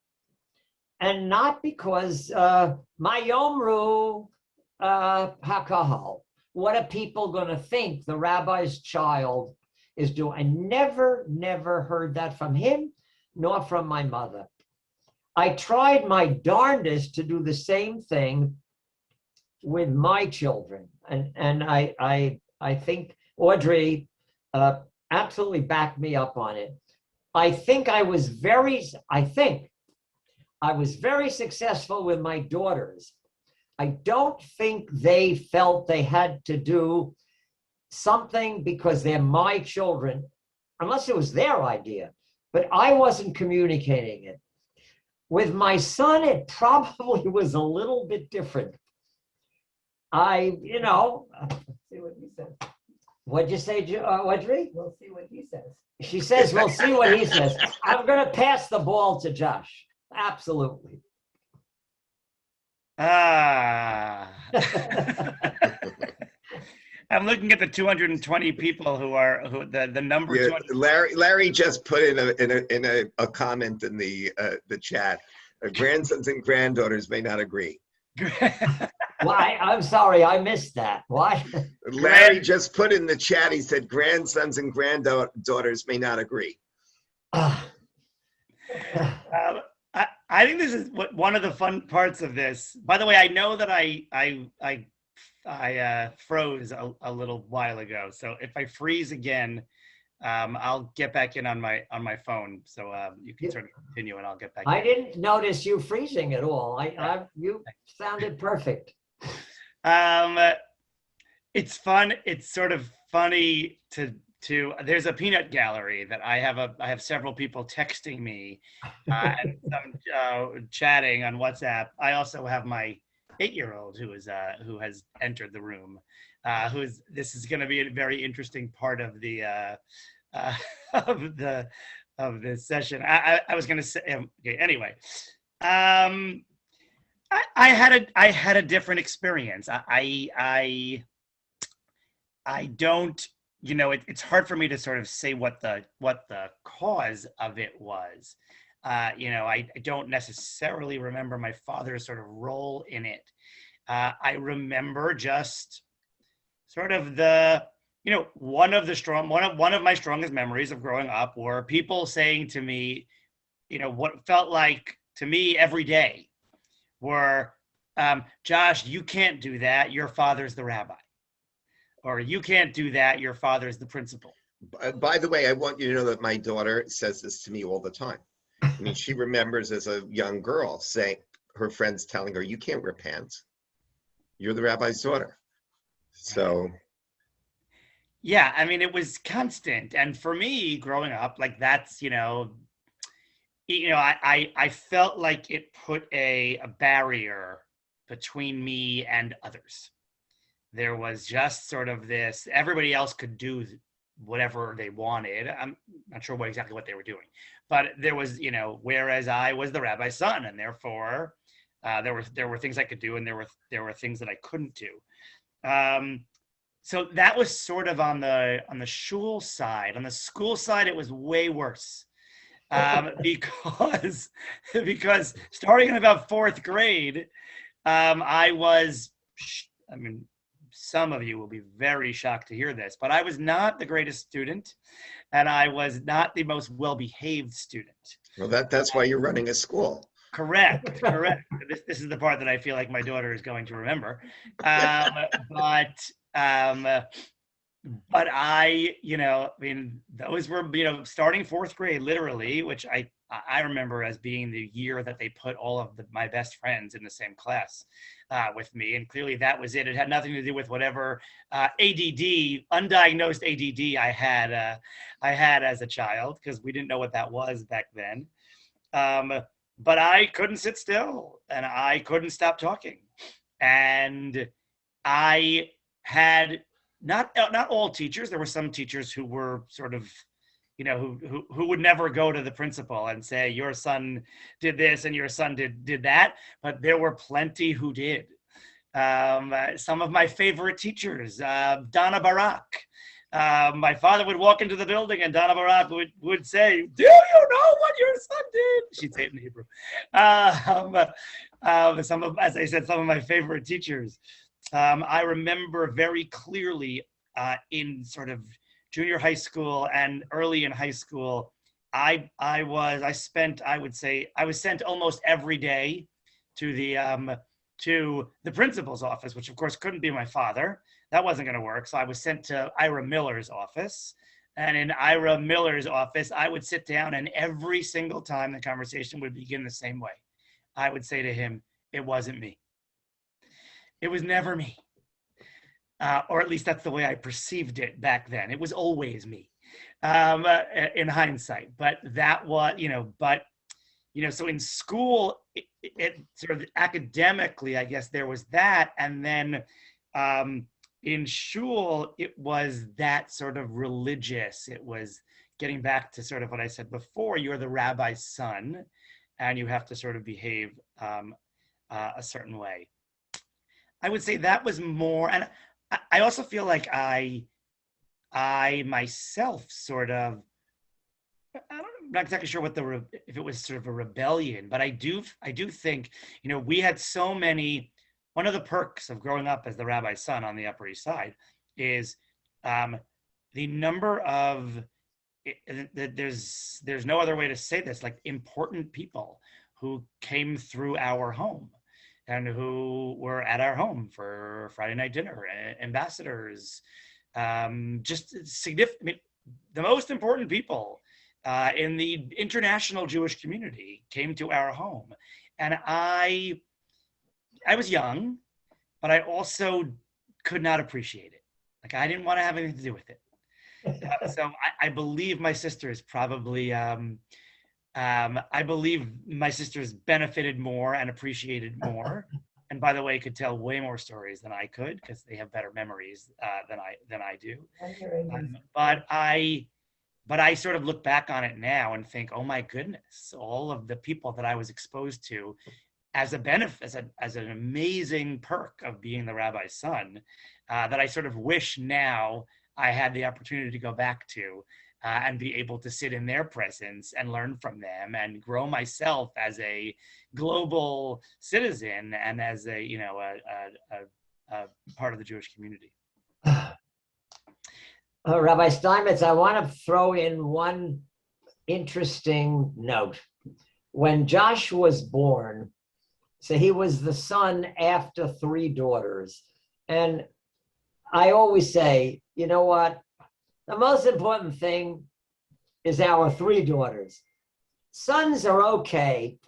[SPEAKER 3] and not because my yomru hakahal. What are people going to think the rabbi's child is doing? I never heard that from him, nor from my mother. I tried my darndest to do the same thing with my children, and I think Audrey absolutely backed me up on it. I think I was very successful with my daughters. I don't think they felt they had to do something because they're my children, unless it was their idea, but I wasn't communicating it. With my son, it probably was a little bit different. See what he says. What'd you say, Audrey?
[SPEAKER 4] We'll see what he says.
[SPEAKER 3] She says, we'll see what he says. I'm going to pass the ball to Josh. Absolutely.
[SPEAKER 2] I'm looking at the 220 people who the number.
[SPEAKER 1] Yeah,
[SPEAKER 2] 220.
[SPEAKER 1] Larry just put in a comment in the chat. Grandsons and granddaughters may not agree.
[SPEAKER 3] Why? I'm sorry, I missed that. Why?
[SPEAKER 1] Larry just put in the chat. He said grandsons and granddaughters may not agree.
[SPEAKER 2] I think this is one of the fun parts of this. By the way, I know that I froze a little while ago, so if I freeze again, I'll get back in on my phone. So you can sort of continue, and I'll get back.
[SPEAKER 3] I didn't notice you freezing at all. You sounded perfect.
[SPEAKER 2] It's fun. It's sort of funny to there's a peanut gallery that I have several people texting me and some chatting on WhatsApp. I also have my 8-year-old who has entered the room. This is going to be a very interesting part of the of this session. I was going to say okay. Anyway, I had a different experience. I don't, it's hard for me to sort of say what the cause of it was. I don't necessarily remember my father's sort of role in it. I remember just sort of one of my strongest memories of growing up were people saying to me, what felt like to me every day were, Josh, you can't do that. Your father's the rabbi. Or you can't do that. Your father's the principal.
[SPEAKER 1] By the way, I want you to know that my daughter says this to me all the time. I mean, she remembers as a young girl saying, her friends telling her, you can't wear pants. You're the rabbi's daughter. So.
[SPEAKER 2] Yeah, I mean, it was constant. And for me, growing up, like that's, I felt like it put a barrier between me and others. There was just sort of this, everybody else could do whatever they wanted. I'm not sure exactly what they were doing, but there was, whereas I was the rabbi's son, and therefore There were things I could do, and there were things that I couldn't do. So that was sort of on the shul side. On the school side, it was way worse. Because starting in about fourth grade, I mean, some of you will be very shocked to hear this, but I was not the greatest student, and I was not the most well-behaved student.
[SPEAKER 1] Well, that's why you're running a school.
[SPEAKER 2] Correct. This is the part that I feel like my daughter is going to remember. But I, I mean, those were, starting fourth grade, literally, which I remember as being the year that they put all of my best friends in the same class with me. And clearly that was it. It had nothing to do with whatever ADD, undiagnosed ADD I had as a child, because we didn't know what that was back then. But I couldn't sit still, and I couldn't stop talking. And I had not all teachers. There were some teachers who were sort of, who would never go to the principal and say, your son did this and your son did that. But there were plenty who did. Some of my favorite teachers, Donna Barak. My father would walk into the building and Donna Barak would say, do you know what your son did? She'd say it in Hebrew. As I said, some of my favorite teachers. I remember very clearly in sort of junior high school and early in high school, I was sent almost every day to the principal's office, which of course couldn't be my father. That wasn't going to work. So I was sent to Ira Miller's office. And in Ira Miller's office, I would sit down, and every single time the conversation would begin the same way. I would say to him, it wasn't me. It was never me. Or at least that's the way I perceived it back then. It was always me in hindsight. But that was, so in school, it sort of academically, I guess there was that. And then in shul, it was that sort of religious. It was getting back to sort of what I said before. You're the rabbi's son, and you have to sort of behave a certain way. I would say that was more, and I also feel like I myself sort of, I'm not exactly sure if it was sort of a rebellion, but I do think, we had so many. One of the perks of growing up as the rabbi's son on the Upper East Side is the number of, there's no other way to say this, like important people who came through our home and who were at our home for Friday night dinner, ambassadors, just significant, I mean, the most important people in the international Jewish community came to our home. And I was young, but I also could not appreciate it. Like, I didn't want to have anything to do with it. So I believe my sisters probably, I believe my sisters benefited more and appreciated more. And by the way, could tell way more stories than I could, because they have better memories than I do. But I sort of look back on it now and think, oh my goodness, all of the people that I was exposed to as a benefit, as an amazing perk of being the rabbi's son, that I sort of wish now I had the opportunity to go back to and be able to sit in their presence and learn from them and grow myself as a global citizen and as a part of the Jewish community.
[SPEAKER 3] Rabbi Steinmetz, I want to throw in one interesting note. When Josh was born, so he was the son after 3 daughters. And I always say, you know what? The most important thing is our 3 daughters. Sons are okay,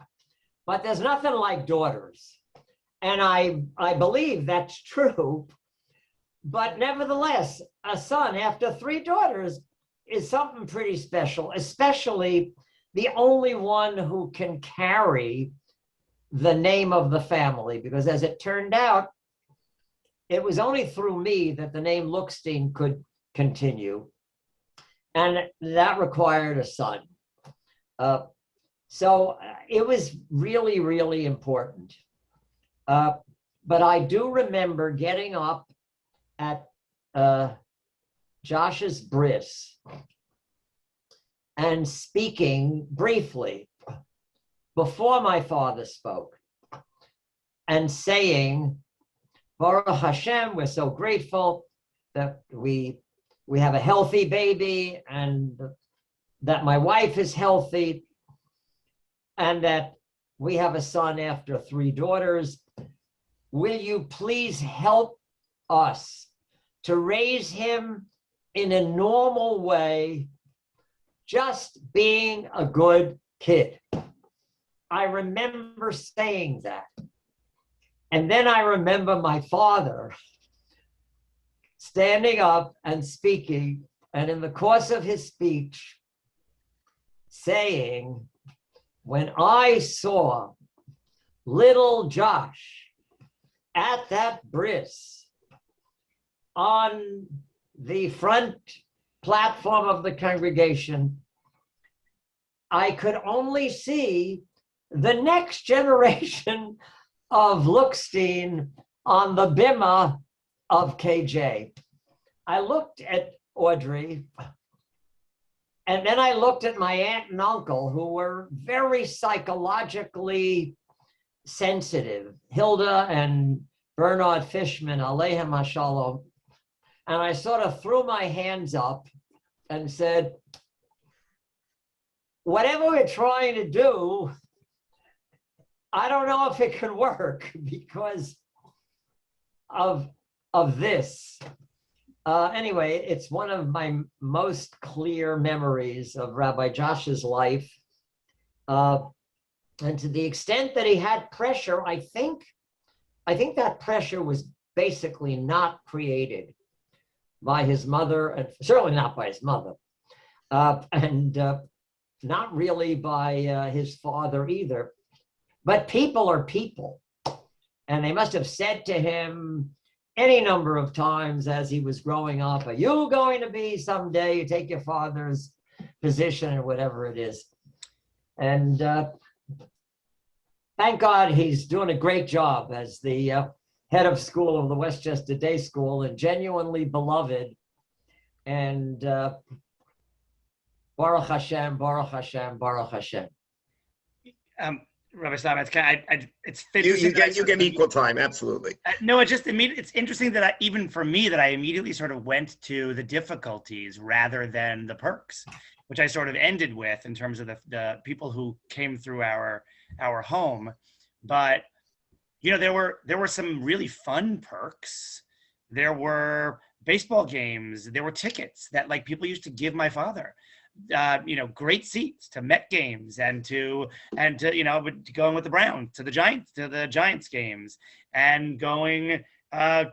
[SPEAKER 3] but there's nothing like daughters. And I believe that's true. But nevertheless, a son after 3 daughters is something pretty special, especially the only one who can carry the name of the family. Because as it turned out, it was only through me that the name Lookstein could continue. And that required a son. So it was really, really important. But I do remember getting up at Josh's bris and speaking briefly before my father spoke and saying, Baruch Hashem, we're so grateful that we have a healthy baby and that my wife is healthy and that we have a son after 3 daughters. Will you please help us to raise him in a normal way, just being a good kid? I remember saying that. And then I remember my father standing up and speaking, and in the course of his speech, saying, when I saw little Josh at that bris on the front platform of the congregation, I could only see the next generation of Lookstein on the bima of KJ. I looked at Audrey, and then I looked at my aunt and uncle, who were very psychologically sensitive, Hilda and Bernard Fishman, Aleichem Hashalom. And I sort of threw my hands up and said, whatever we're trying to do, I don't know if it can work because of this. Anyway, it's one of my most clear memories of Rabbi Josh's life. And to the extent that he had pressure, I think that pressure was basically not created by his mother, and certainly not by his mother, and not really by his father either. But people are people. And they must have said to him any number of times as he was growing up, are you going to be someday, you take your father's position or whatever it is. And thank God he's doing a great job as the head of school of the Westchester Day School, and genuinely beloved. And Baruch Hashem, Baruch Hashem, Baruch Hashem.
[SPEAKER 2] Rabbi Steinmetz, it's
[SPEAKER 1] You get equal time, absolutely.
[SPEAKER 2] No, it's interesting that even for me, that I immediately sort of went to the difficulties rather than the perks, which I sort of ended with in terms of the people who came through our home. But there were some really fun perks. There were baseball games. There were tickets that people used to give my father. Great seats to Met games and to going with the Browns to the Giants games, and going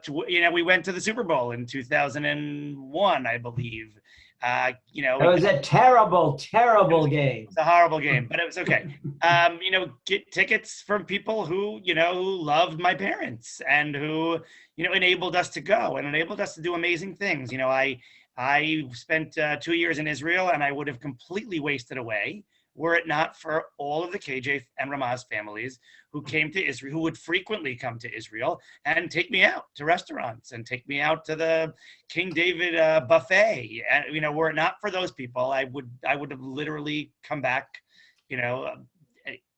[SPEAKER 2] we went to the Super Bowl in 2001, I believe. It
[SPEAKER 3] was a terrible game.
[SPEAKER 2] It was a horrible game, but it was okay. Get tickets from people who loved my parents and who enabled us to go and enabled us to do amazing things. I spent 2 years in Israel, and I would have completely wasted away were it not for all of the KJ and Ramaz families who came to Israel, who would frequently come to Israel and take me out to restaurants and take me out to the King David buffet. And were it not for those people, I would have literally come back,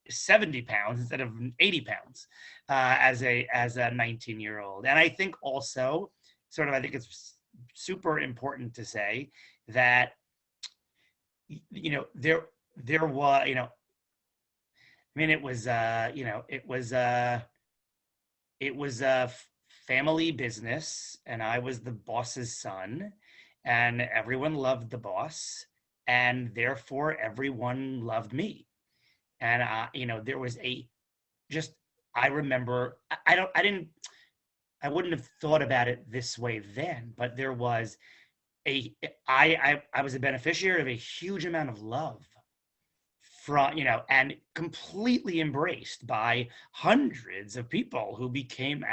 [SPEAKER 2] 70 pounds instead of 80 pounds as a 19-year-old. And I think also, I think it's super important to say that there was it was a family business, and I was the boss's son, and everyone loved the boss, and therefore everyone loved me. And there was I remember, I wouldn't have thought about it this way then, but there was I was a beneficiary of a huge amount of love from, and completely embraced by hundreds of people who became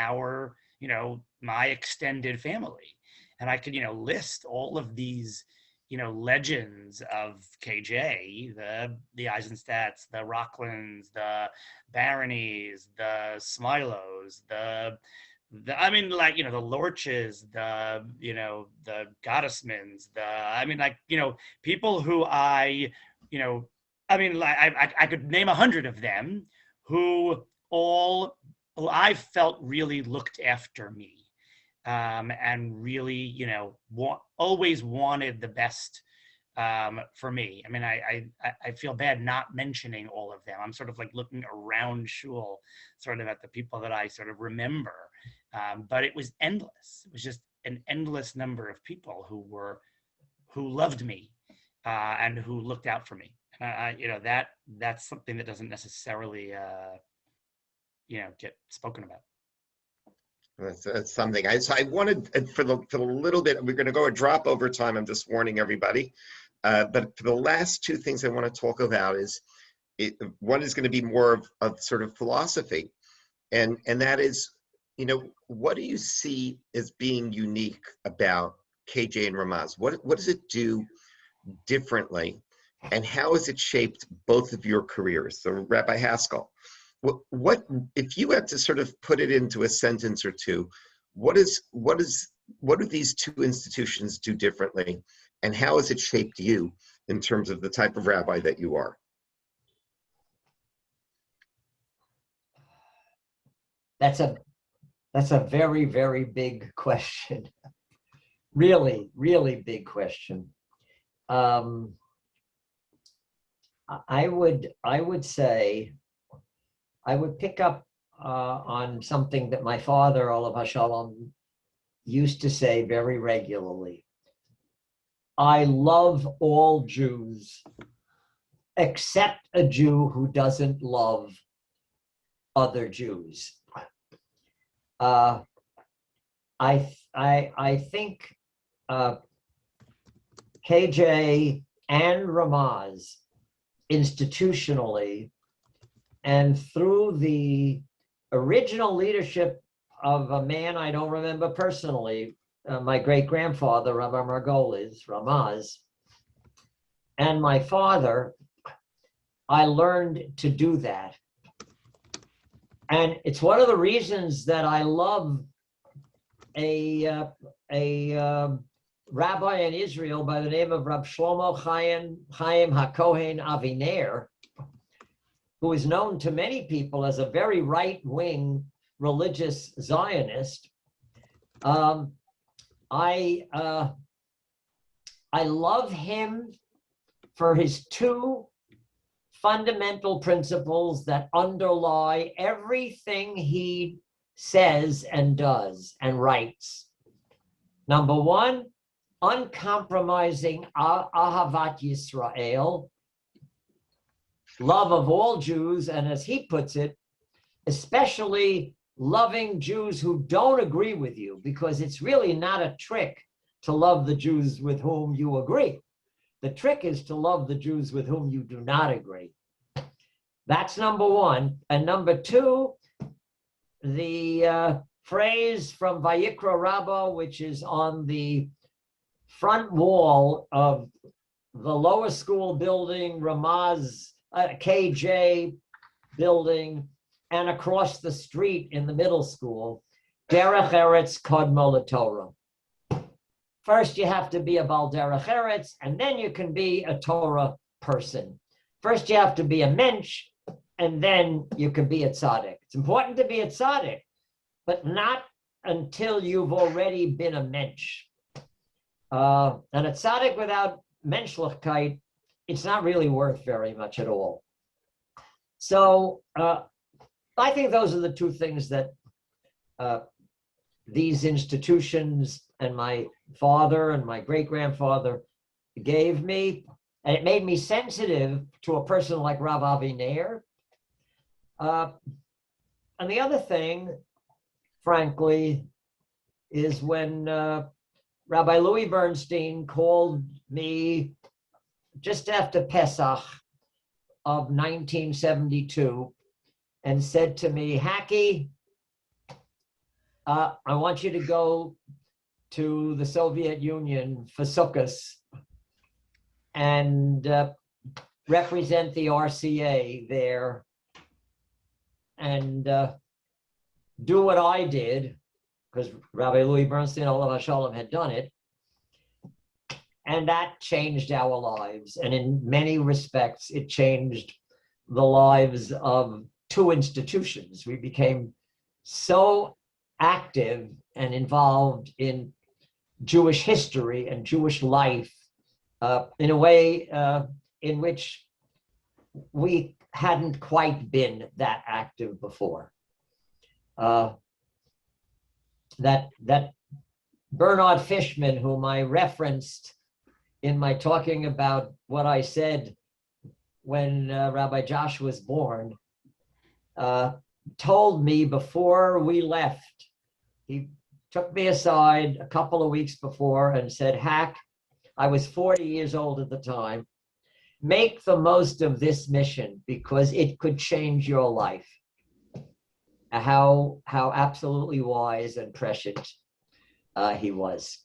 [SPEAKER 2] my extended family. And I could, list all of these, legends of KJ, the Eisenstadts, the Rocklands, the Baronies, the Smilos, I mean, like, the Lorches, the Gottesmans, people who I mean, like, I could name 100 of them who I felt really looked after me, and really, always wanted the best for me. I mean, I feel bad not mentioning all of them. I'm sort of like looking around Shul, sort of at the people that I sort of remember. But it was endless. It was just an endless number of people who loved me, and who looked out for me. And that's something that doesn't necessarily get spoken about.
[SPEAKER 1] That's something. I wanted for the little bit. We're going to go a drop over time. I'm just warning everybody. But for the last two things I want to talk about one is going to be more of sort of philosophy, and that is, what do you see as being unique about KJ and Ramaz? What does it do differently, and how has it shaped both of your careers? So, Rabbi Haskell, what if you had to sort of put it into a sentence or two, what do these two institutions do differently, and how has it shaped you in terms of the type of rabbi that you are?
[SPEAKER 3] That's a very, very big question. Really, really big question. I would say, I would pick up on something that my father, Olav Hashalom, used to say very regularly. I love all Jews except a Jew who doesn't love other Jews. I think KJ and Ramaz institutionally, and through the original leadership of a man I don't remember personally, my great-grandfather, Rabbi Margolis, Ramaz, and my father, I learned to do that. And it's one of the reasons that I love a rabbi in Israel by the name of Rab Shlomo Chaim HaKohen Aviner, who is known to many people as a very right-wing religious Zionist. I love him for his two fundamental principles that underlie everything he says and does and writes. Number one, uncompromising Ahavat Yisrael, love of all Jews, and as he puts it, especially loving Jews who don't agree with you, because it's really not a trick to love the Jews with whom you agree. The trick is to love the Jews with whom you do not agree. That's number one. And number two, the phrase from Vayikra Rabbah, which is on the front wall of the lower school building, Ramaz, KJ building, and across the street in the middle school, Derech Eretz Kodmo LaTorah. First, you have to be a Bal Derech Eretz, and then you can be a Torah person. First, you have to be a mensch, and then you can be a tzaddik. It's important to be a tzaddik, but not until you've already been a mensch. And a tzaddik without menschlichkeit, it's not really worth very much at all. So I think those are the two things that these institutions and my father and my great-grandfather gave me. And it made me sensitive to a person like Rav Aviner. And the other thing, frankly, is when Rabbi Louis Bernstein called me just after Pesach of 1972 and said to me, Hacky, I want you to go to the Soviet Union for Sukkot and represent the RCA there and do what I did, because Rabbi Louis Bernstein, Olav Shalom, had done it. And that changed our lives. And in many respects, it changed the lives of two institutions. We became so active and involved in Jewish history and Jewish life in a way in which we hadn't quite been that active before. That Bernard Fishman, whom I referenced in my talking about what I said when Rabbi Josh was born, told me before we left, he took me aside a couple of weeks before and said, Hack, I was 40 years old at the time, make the most of this mission because it could change your life. How absolutely wise and prescient he was.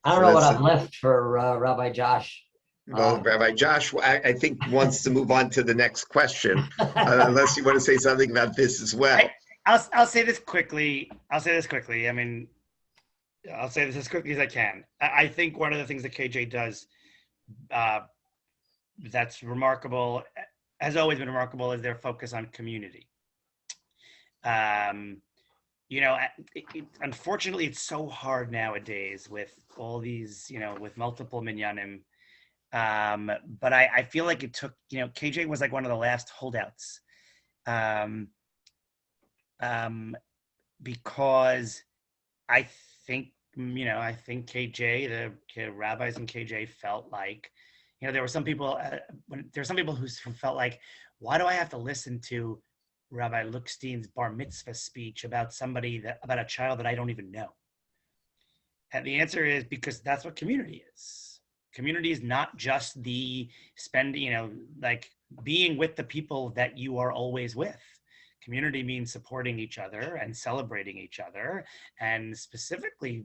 [SPEAKER 3] I don't know what I've left for Rabbi Josh.
[SPEAKER 1] Well, Rabbi Josh, I think wants to move on to the next question, unless you want to say something about this as well.
[SPEAKER 2] I'll say this quickly. I mean, I'll say this as quickly as I can. I think one of the things that KJ does that's remarkable, has always been remarkable, is their focus on community. You know, unfortunately, it's so hard nowadays with all these, you know, with multiple minyanim. But I feel like it took, you know, KJ was like one of the last holdouts. Because I think, you know, I think KJ, the rabbis in KJ felt like, you know, there were some people, who felt like, why do I have to listen to Rabbi Lookstein's bar mitzvah speech about about a child that I don't even know? And the answer is because that's what community is. Community is not just like being with the people that you are always with. Community means supporting each other and celebrating each other, and specifically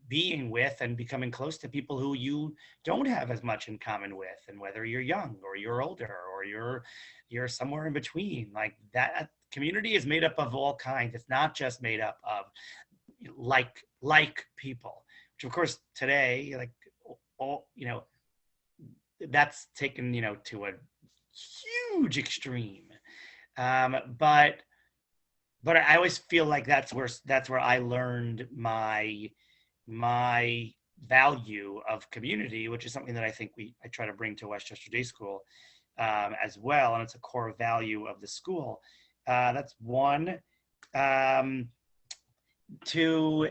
[SPEAKER 2] being with and becoming close to people who you don't have as much in common with, and whether you're young or you're older or you're somewhere in between. Like that, community is made up of all kinds. It's not just made up of like people, which of course today, like all, you know, that's taken, you know, to a huge extreme. But I always feel like that's where I learned my value of community, which is something that I think I try to bring to Westchester Day School as well, and it's a core value of the school. That's one. Two,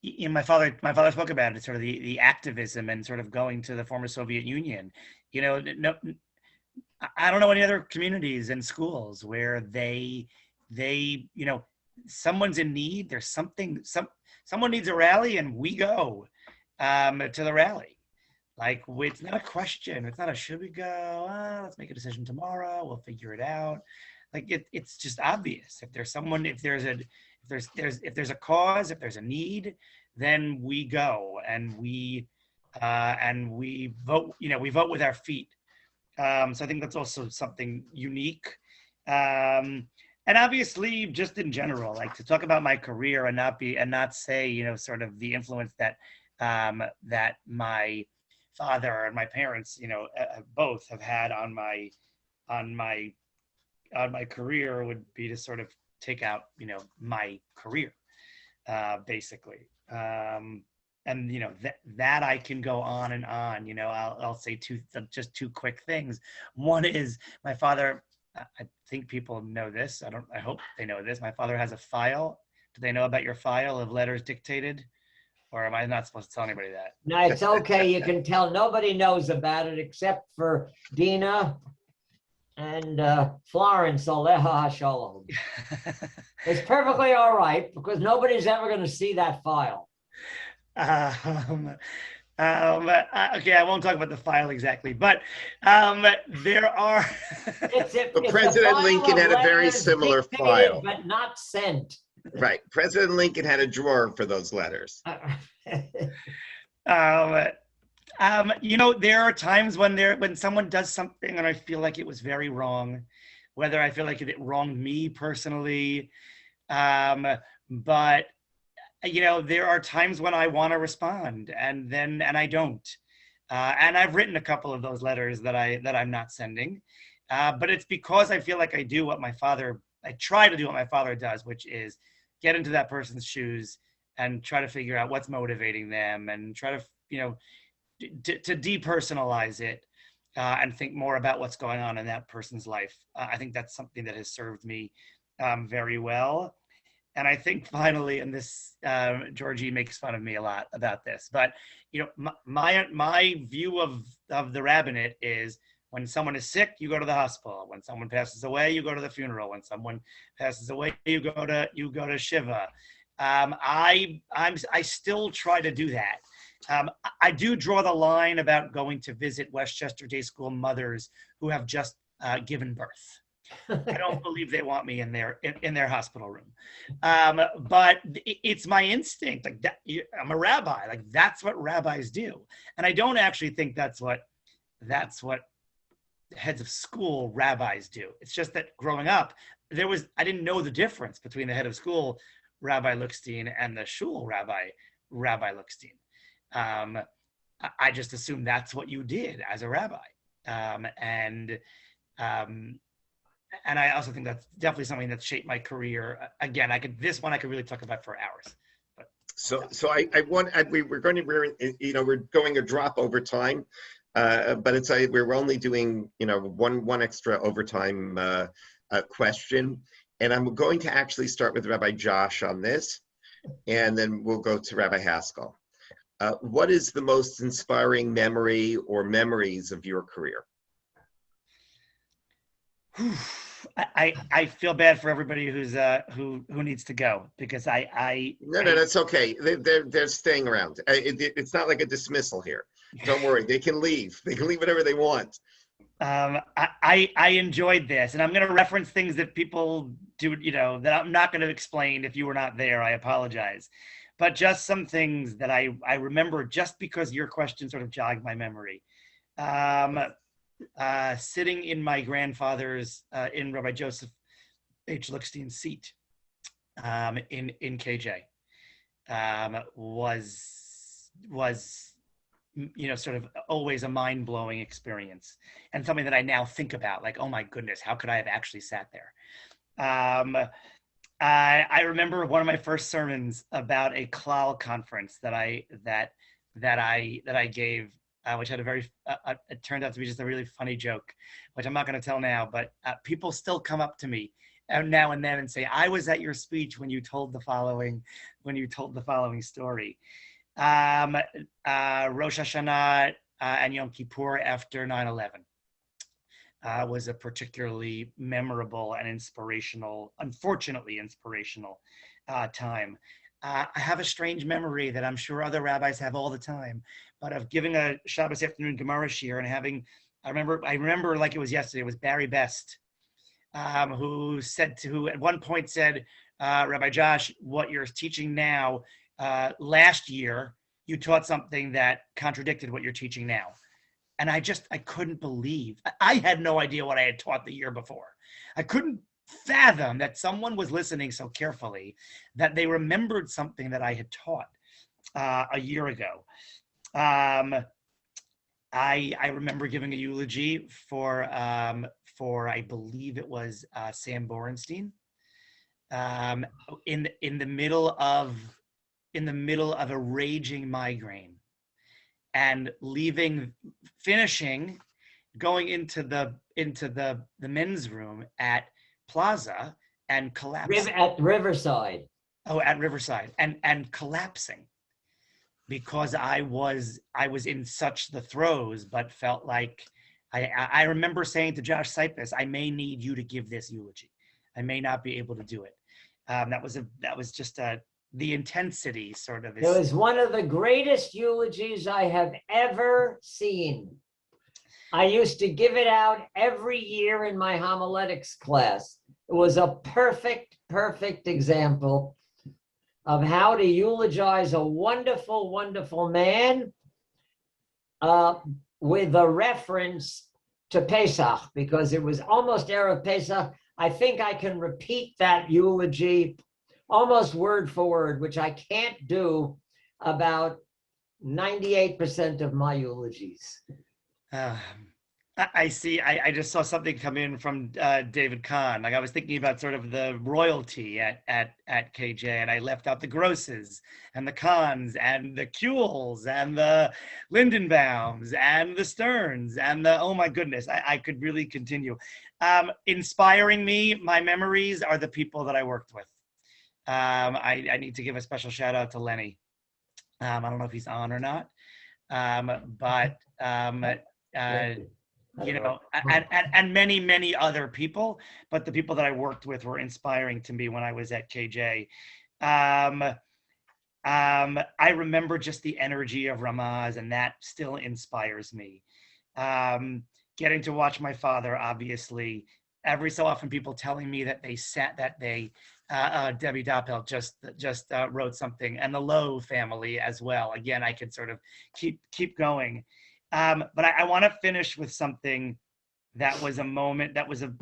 [SPEAKER 2] my father spoke about it, sort of the activism and sort of going to the former Soviet Union. You know, no, I don't know any other communities and schools where they, you know, someone's in need. There's someone needs a rally, and we go to the rally. Like, it's not a question. It's not a should we go? Let's make a decision tomorrow. We'll figure it out. Like it's just obvious. If there's someone, if there's a cause, if there's a need, then we go and we vote. You know, we vote with our feet. So I think that's also something unique. And obviously, just in general, like to talk about my career and not say, you know, sort of the influence that that my father and my parents, you know, both have had on my career would be to sort of take out, you know, my career, basically. And, you know, that I can go on and on. You know, I'll say just two quick things. One is my father, I think people know this. I hope they know this. My father has a file. Do they know about your file of letters dictated? Or am I not supposed to tell anybody that?
[SPEAKER 3] No, it's okay. You can tell. Nobody knows about it except for Dina and Florence, Aleha Hashalom. It's perfectly all right because nobody's ever going to see that file.
[SPEAKER 2] Okay, I won't talk about the file exactly, but there are.
[SPEAKER 1] President Lincoln had a very similar file,
[SPEAKER 3] but not sent.
[SPEAKER 1] Right, President Lincoln had a drawer for those letters.
[SPEAKER 2] There are times when someone does something and I feel like it was very wrong, whether I feel like it wronged me personally. But there are times when I want to respond and I don't. And I've written a couple of those letters that I'm not sending. But it's because I feel like I try to do what my father does, which is get into that person's shoes and try to figure out what's motivating them and try to, to depersonalize it and think more about what's going on in that person's life. I think that's something that has served me very well. And I think finally, and this Georgie makes fun of me a lot about this, but my view of the rabbinate is when someone is sick, you go to the hospital. When someone passes away, you go to the funeral. When someone passes away, you go to Shiva. I still try to do that. I do draw the line about going to visit Westchester Day School mothers who have just given birth. I don't believe they want me in their hospital room. But it's my instinct. Like that, I'm a rabbi. Like that's what rabbis do. And I don't actually think that's what heads of school rabbis do. It's just that growing up, I didn't know the difference between the head of school, Rabbi Lookstein, and the shul rabbi, Rabbi Lookstein. I just assumed that's what you did as a rabbi. And I also think that's definitely something that shaped my career. Again, I could really talk about for hours. But
[SPEAKER 1] we're going a drop over time, but we're only doing one extra overtime question, and I'm going to actually start with Rabbi Josh on this, and then we'll go to Rabbi Haskell. What is the most inspiring memory or memories of your career?
[SPEAKER 2] I feel bad for everybody who needs to go because
[SPEAKER 1] No, that's okay. They're staying around. It's not like a dismissal here. Don't worry. They can leave. They can leave whatever they want.
[SPEAKER 2] I enjoyed this, and I'm going to reference things that people do. That I'm not going to explain if you were not there. I apologize, but just some things that I remember just because your question sort of jogged my memory. Sitting in my grandfather's, in Rabbi Joseph H. Lookstein's seat in KJ was sort of always a mind-blowing experience and something that I now think about, like, oh my goodness, how could I have actually sat there? I remember one of my first sermons about a klal conference that I gave, which had it turned out to be just a really funny joke, which I'm not going to tell now, but people still come up to me now and then and say, I was at your speech when you told the following story. Rosh Hashanah and Yom Kippur after 9/11 was a particularly memorable and unfortunately inspirational time. I have a strange memory that I'm sure other rabbis have all the time, but of giving a Shabbos afternoon Gemara shiur and I remember like it was yesterday. It was Barry Best, who at one point said, Rabbi Josh, what you're teaching now, last year you taught something that contradicted what you're teaching now. And I couldn't believe, I had no idea what I had taught the year before. I couldn't fathom that someone was listening so carefully that they remembered something that I had taught a year ago. I remember giving a eulogy for I believe it was Sam Borenstein in the middle of a raging migraine and finishing, going into the men's room at Plaza and collapsing.
[SPEAKER 3] At Riverside.
[SPEAKER 2] Oh, at Riverside and collapsing because I was in such the throes, but felt like I remember saying to Josh Sipis, I may need you to give this eulogy. I may not be able to do it. That was just the intensity sort of.
[SPEAKER 3] It was one of the greatest eulogies I have ever seen. I used to give it out every year in my homiletics class. It was a perfect example of how to eulogize a wonderful, wonderful man with a reference to Pesach, because it was almost Erev Pesach. I think I can repeat that eulogy almost word for word, which I can't do about 98% of my eulogies.
[SPEAKER 2] I see. I just saw something come in from David Kahn. Like I was thinking about sort of the royalty at KJ, and I left out the Grosses and the Kahns and the Kuehls and the Lindenbaums and the Stearns and the, oh my goodness, I could really continue. Inspiring me, my memories are the people that I worked with. I need to give a special shout out to Lenny. I don't know if he's on or not, but you know, and many other people, but the people that I worked with were inspiring to me when I was at KJ. I remember just the energy of Ramaz, and that still inspires me. Getting to watch my father, obviously, every so often people telling me that Debbie Doppel just wrote something, and the Lowe family as well. Again, I could sort of keep going. But I want to finish with something that was a moment, that was a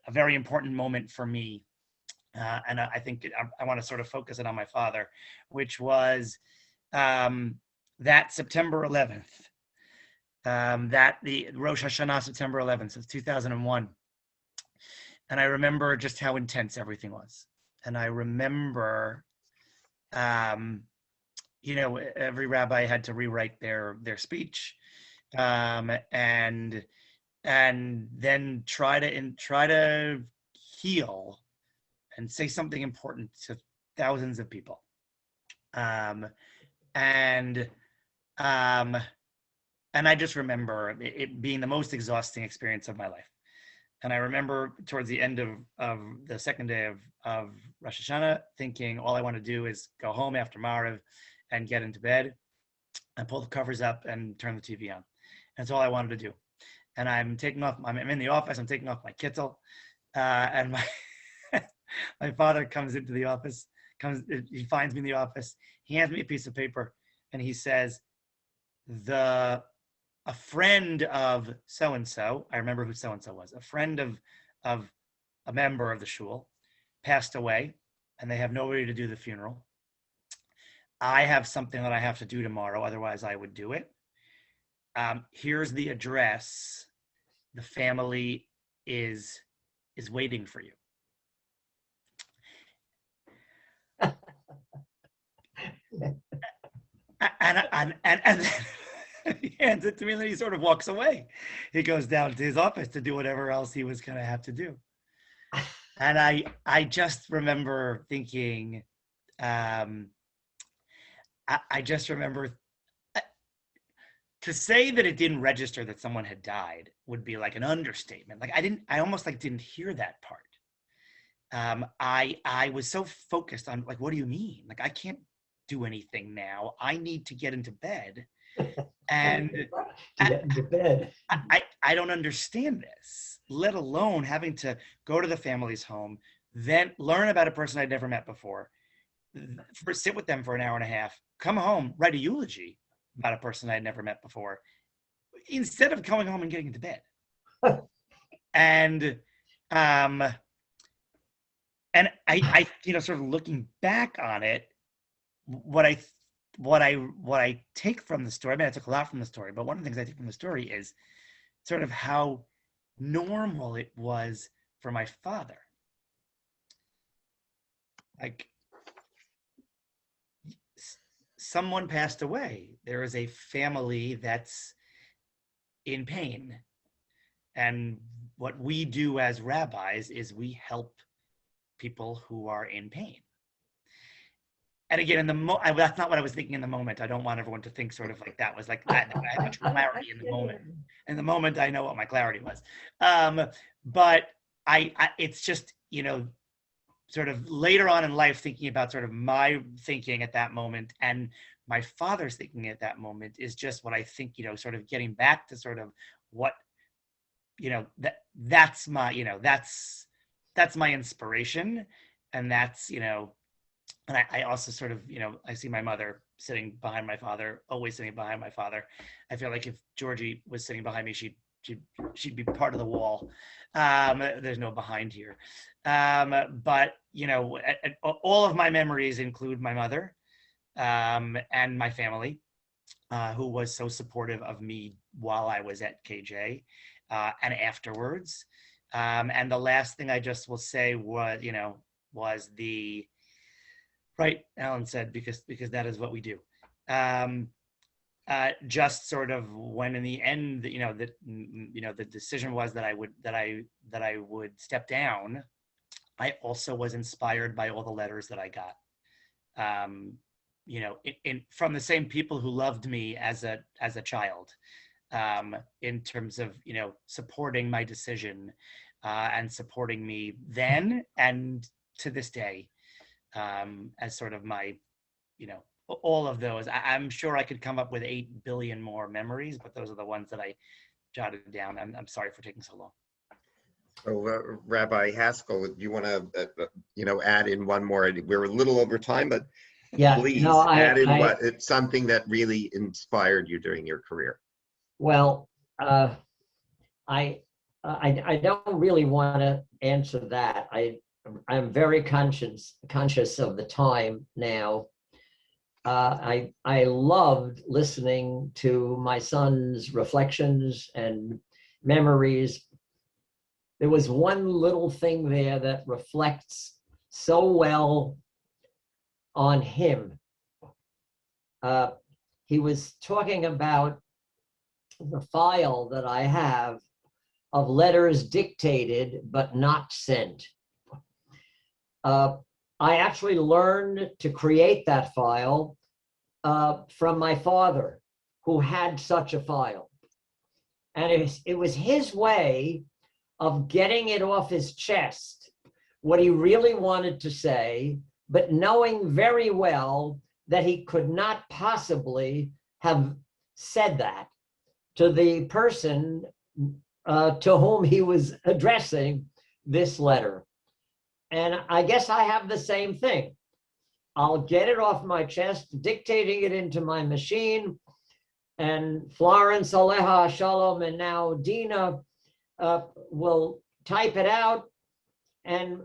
[SPEAKER 2] very important moment for me. And I think I want to sort of focus it on my father, which was that September 11th, that the Rosh Hashanah, September 11th, since 2001. And I remember just how intense everything was. And I remember, you know, every rabbi had to rewrite their speech, and then try to heal and say something important to thousands of people. And I just remember it being the most exhausting experience of my life. And I remember towards the end of the second day of Rosh Hashanah thinking, all I want to do is go home after Maariv and get into bed and pull the covers up and turn the TV on. That's all I wanted to do. And I'm in the office, I'm taking off my kittel, and my father comes into the office, he finds me in the office, he hands me a piece of paper, and he says, a friend of so-and-so, I remember who so-and-so was, a friend of a member of the shul passed away, and they have nobody to do the funeral. I have something that I have to do tomorrow, otherwise I would do it. Here's the address. The family is waiting for you. and he hands it to me, and then he sort of walks away. He goes down to his office to do whatever else he was going to have to do. And I just remember thinking, I just remember, to say that it didn't register that someone had died would be like an understatement. Like I almost like didn't hear that part. I was so focused on like, what do you mean? Like, I can't do anything now. I need to get into bed. And I don't understand this, let alone having to go to the family's home, then learn about a person I'd never met before, sit with them for an hour and a half, come home, write a eulogy about a person I'd never met before, instead of going home and getting into bed. And I you know, sort of looking back on it, what I take from the story, I mean, I took a lot from the story, but one of the things I take from the story is sort of how normal it was for my father. Like, someone passed away. There is a family that's in pain. And what we do as rabbis is we help people who are in pain. And again, that's not what I was thinking in the moment. I don't want everyone to think sort of like that was like that. I had much clarity in the moment. In the moment, I know what my clarity was. But it's just, you know, sort of later on in life, thinking about sort of my thinking at that moment and my father's thinking at that moment is just what I think, you know, sort of getting back to sort of what, you know, that's my, you know, that's my inspiration. And that's, you know, And I also sort of, I see my mother sitting behind my father, always sitting behind my father. I feel like if Georgie was sitting behind me, she'd be part of the wall. There's no behind here. But all of my memories include my mother, and my family, who was so supportive of me while I was at KJ, and afterwards. And the last thing I just will say was the right. Alan said, because that is what we do. Just sort of when in the end, the decision was that I would step down. I also was inspired by all the letters that I got. From the same people who loved me as a child, in terms of supporting my decision, and supporting me then and to this day, as sort of my, all of those. I'm sure I could come up with 8 billion more memories, but those are the ones that I jotted down. I'm sorry for taking so long.
[SPEAKER 1] So, Rabbi Haskell, do you want to, add in one more? We're a little over time, but
[SPEAKER 3] Yeah,
[SPEAKER 1] please
[SPEAKER 3] no,
[SPEAKER 1] add in it's something that really inspired you during your career.
[SPEAKER 3] Well, I don't really want to answer that. I'm very conscious of the time now. I loved listening to my son's reflections and memories. There was one little thing there that reflects so well on him. He was talking about the file that I have of letters dictated but not sent. I actually learned to create that file from my father, who had such a file. And it was his way of getting it off his chest, what he really wanted to say, but knowing very well that he could not possibly have said that to the person to whom he was addressing this letter. And I guess I have the same thing. I'll get it off my chest, dictating it into my machine, and Florence, Aleha, Shalom, and now Dina will type it out and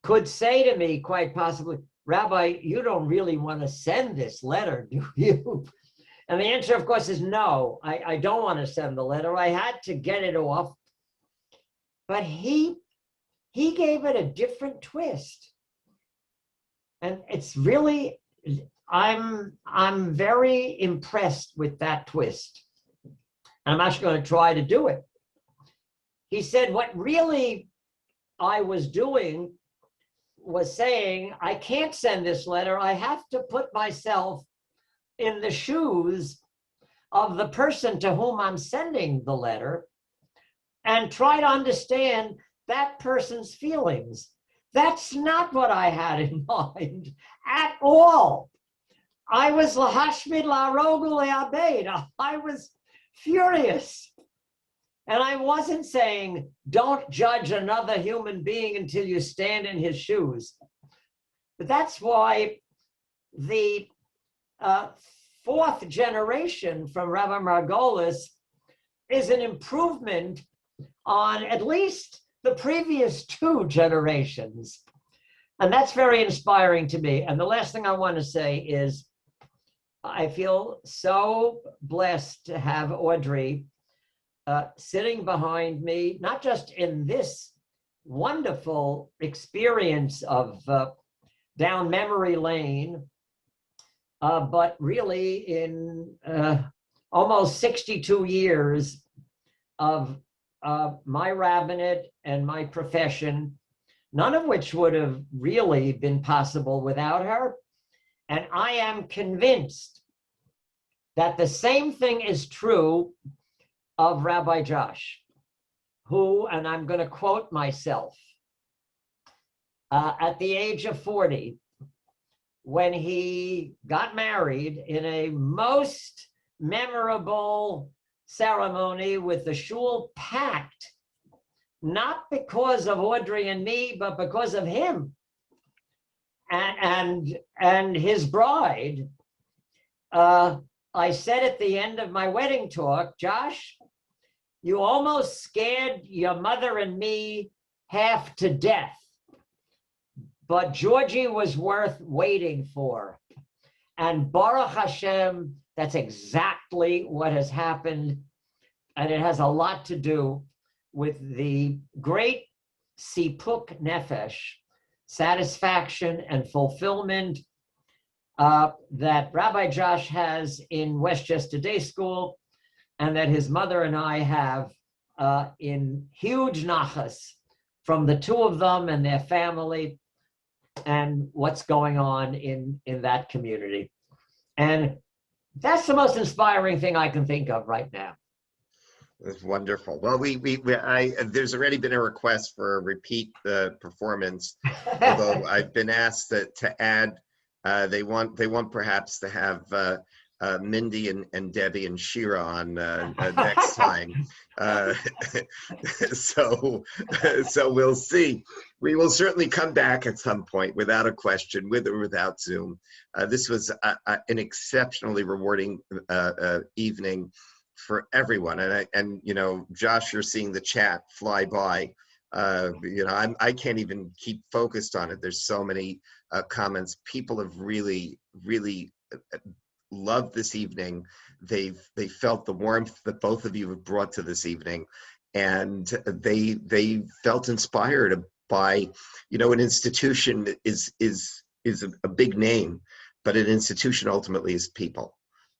[SPEAKER 3] could say to me, quite possibly, Rabbi, you don't really want to send this letter, do you? And the answer, of course, is no, I don't want to send the letter. I had to get it off. But he gave it a different twist. And it's really, I'm very impressed with that twist. I'm actually going to try to do it. He said, what really I was doing was saying, I can't send this letter. I have to put myself in the shoes of the person to whom I'm sending the letter and try to understand that person's feelings. That's not what I had in mind at all. I was lahashmid la'rogul le'abed. I was furious. And I wasn't saying, don't judge another human being until you stand in his shoes. But that's why the fourth generation from Rabbi Margolis is an improvement on at least the previous 2 generations. And that's very inspiring to me. And the last thing I want to say is I feel so blessed to have Audrey sitting behind me, not just in this wonderful experience of down memory lane, but really in almost 62 years of my rabbinate and my profession, none of which would have really been possible without her. And I am convinced that the same thing is true of Rabbi Josh, who, and I'm going to quote myself, at the age of 40, when he got married in a most memorable ceremony with the shul packed, not because of Audrey and me, but because of him. and his bride, I said at the end of my wedding talk, Josh, you almost scared your mother and me half to death, but Georgie was worth waiting for. And Baruch Hashem, that's exactly what has happened. And it has a lot to do with the great sipuk nefesh, satisfaction and fulfillment that Rabbi Josh has in Westchester Day School, and that his mother and I have in huge nachas from the two of them and their family and what's going on in that community. And that's the most inspiring thing I can think of right now.
[SPEAKER 1] That's wonderful. Well, there's already been a request for a repeat performance, although I've been asked to add. They want perhaps to have Mindy and Debbie and Shira on next time. So we'll see. We will certainly come back at some point, without a question, with or without Zoom. This was an exceptionally rewarding evening for everyone, and you know, Josh, you're seeing the chat fly by. You know, I can't even keep focused on it. There's so many comments. People have really loved this evening. They felt the warmth that both of you have brought to this evening, and they felt inspired by, you know, an institution is a big name, but an institution ultimately is people.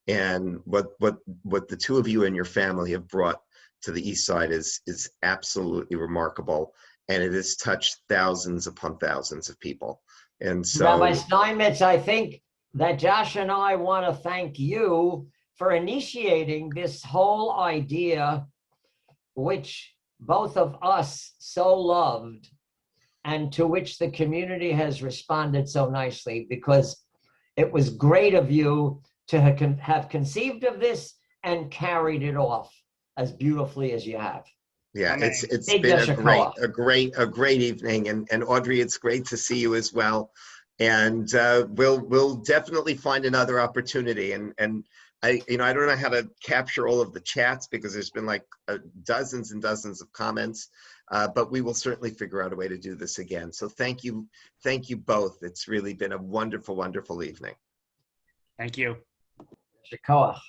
[SPEAKER 1] And what the two of you and your family have brought to the East Side is absolutely remarkable, and it has touched thousands upon thousands of people. And so,
[SPEAKER 3] Rabbi Steinmetz, I think that Josh and I want to thank you for initiating this whole idea, which both of us so loved, and to which the community has responded so nicely, because it was great of you to have conceived of this and carried it off as beautifully as you have.
[SPEAKER 1] Yeah, it's been a great evening, and Audrey, it's great to see you as well. And we'll definitely find another opportunity. And I don't know how to capture all of the chats, because there's been like dozens and dozens of comments, but we will certainly figure out a way to do this again. So thank you both. It's really been a wonderful, wonderful evening.
[SPEAKER 2] Thank you.
[SPEAKER 3] Shikoach.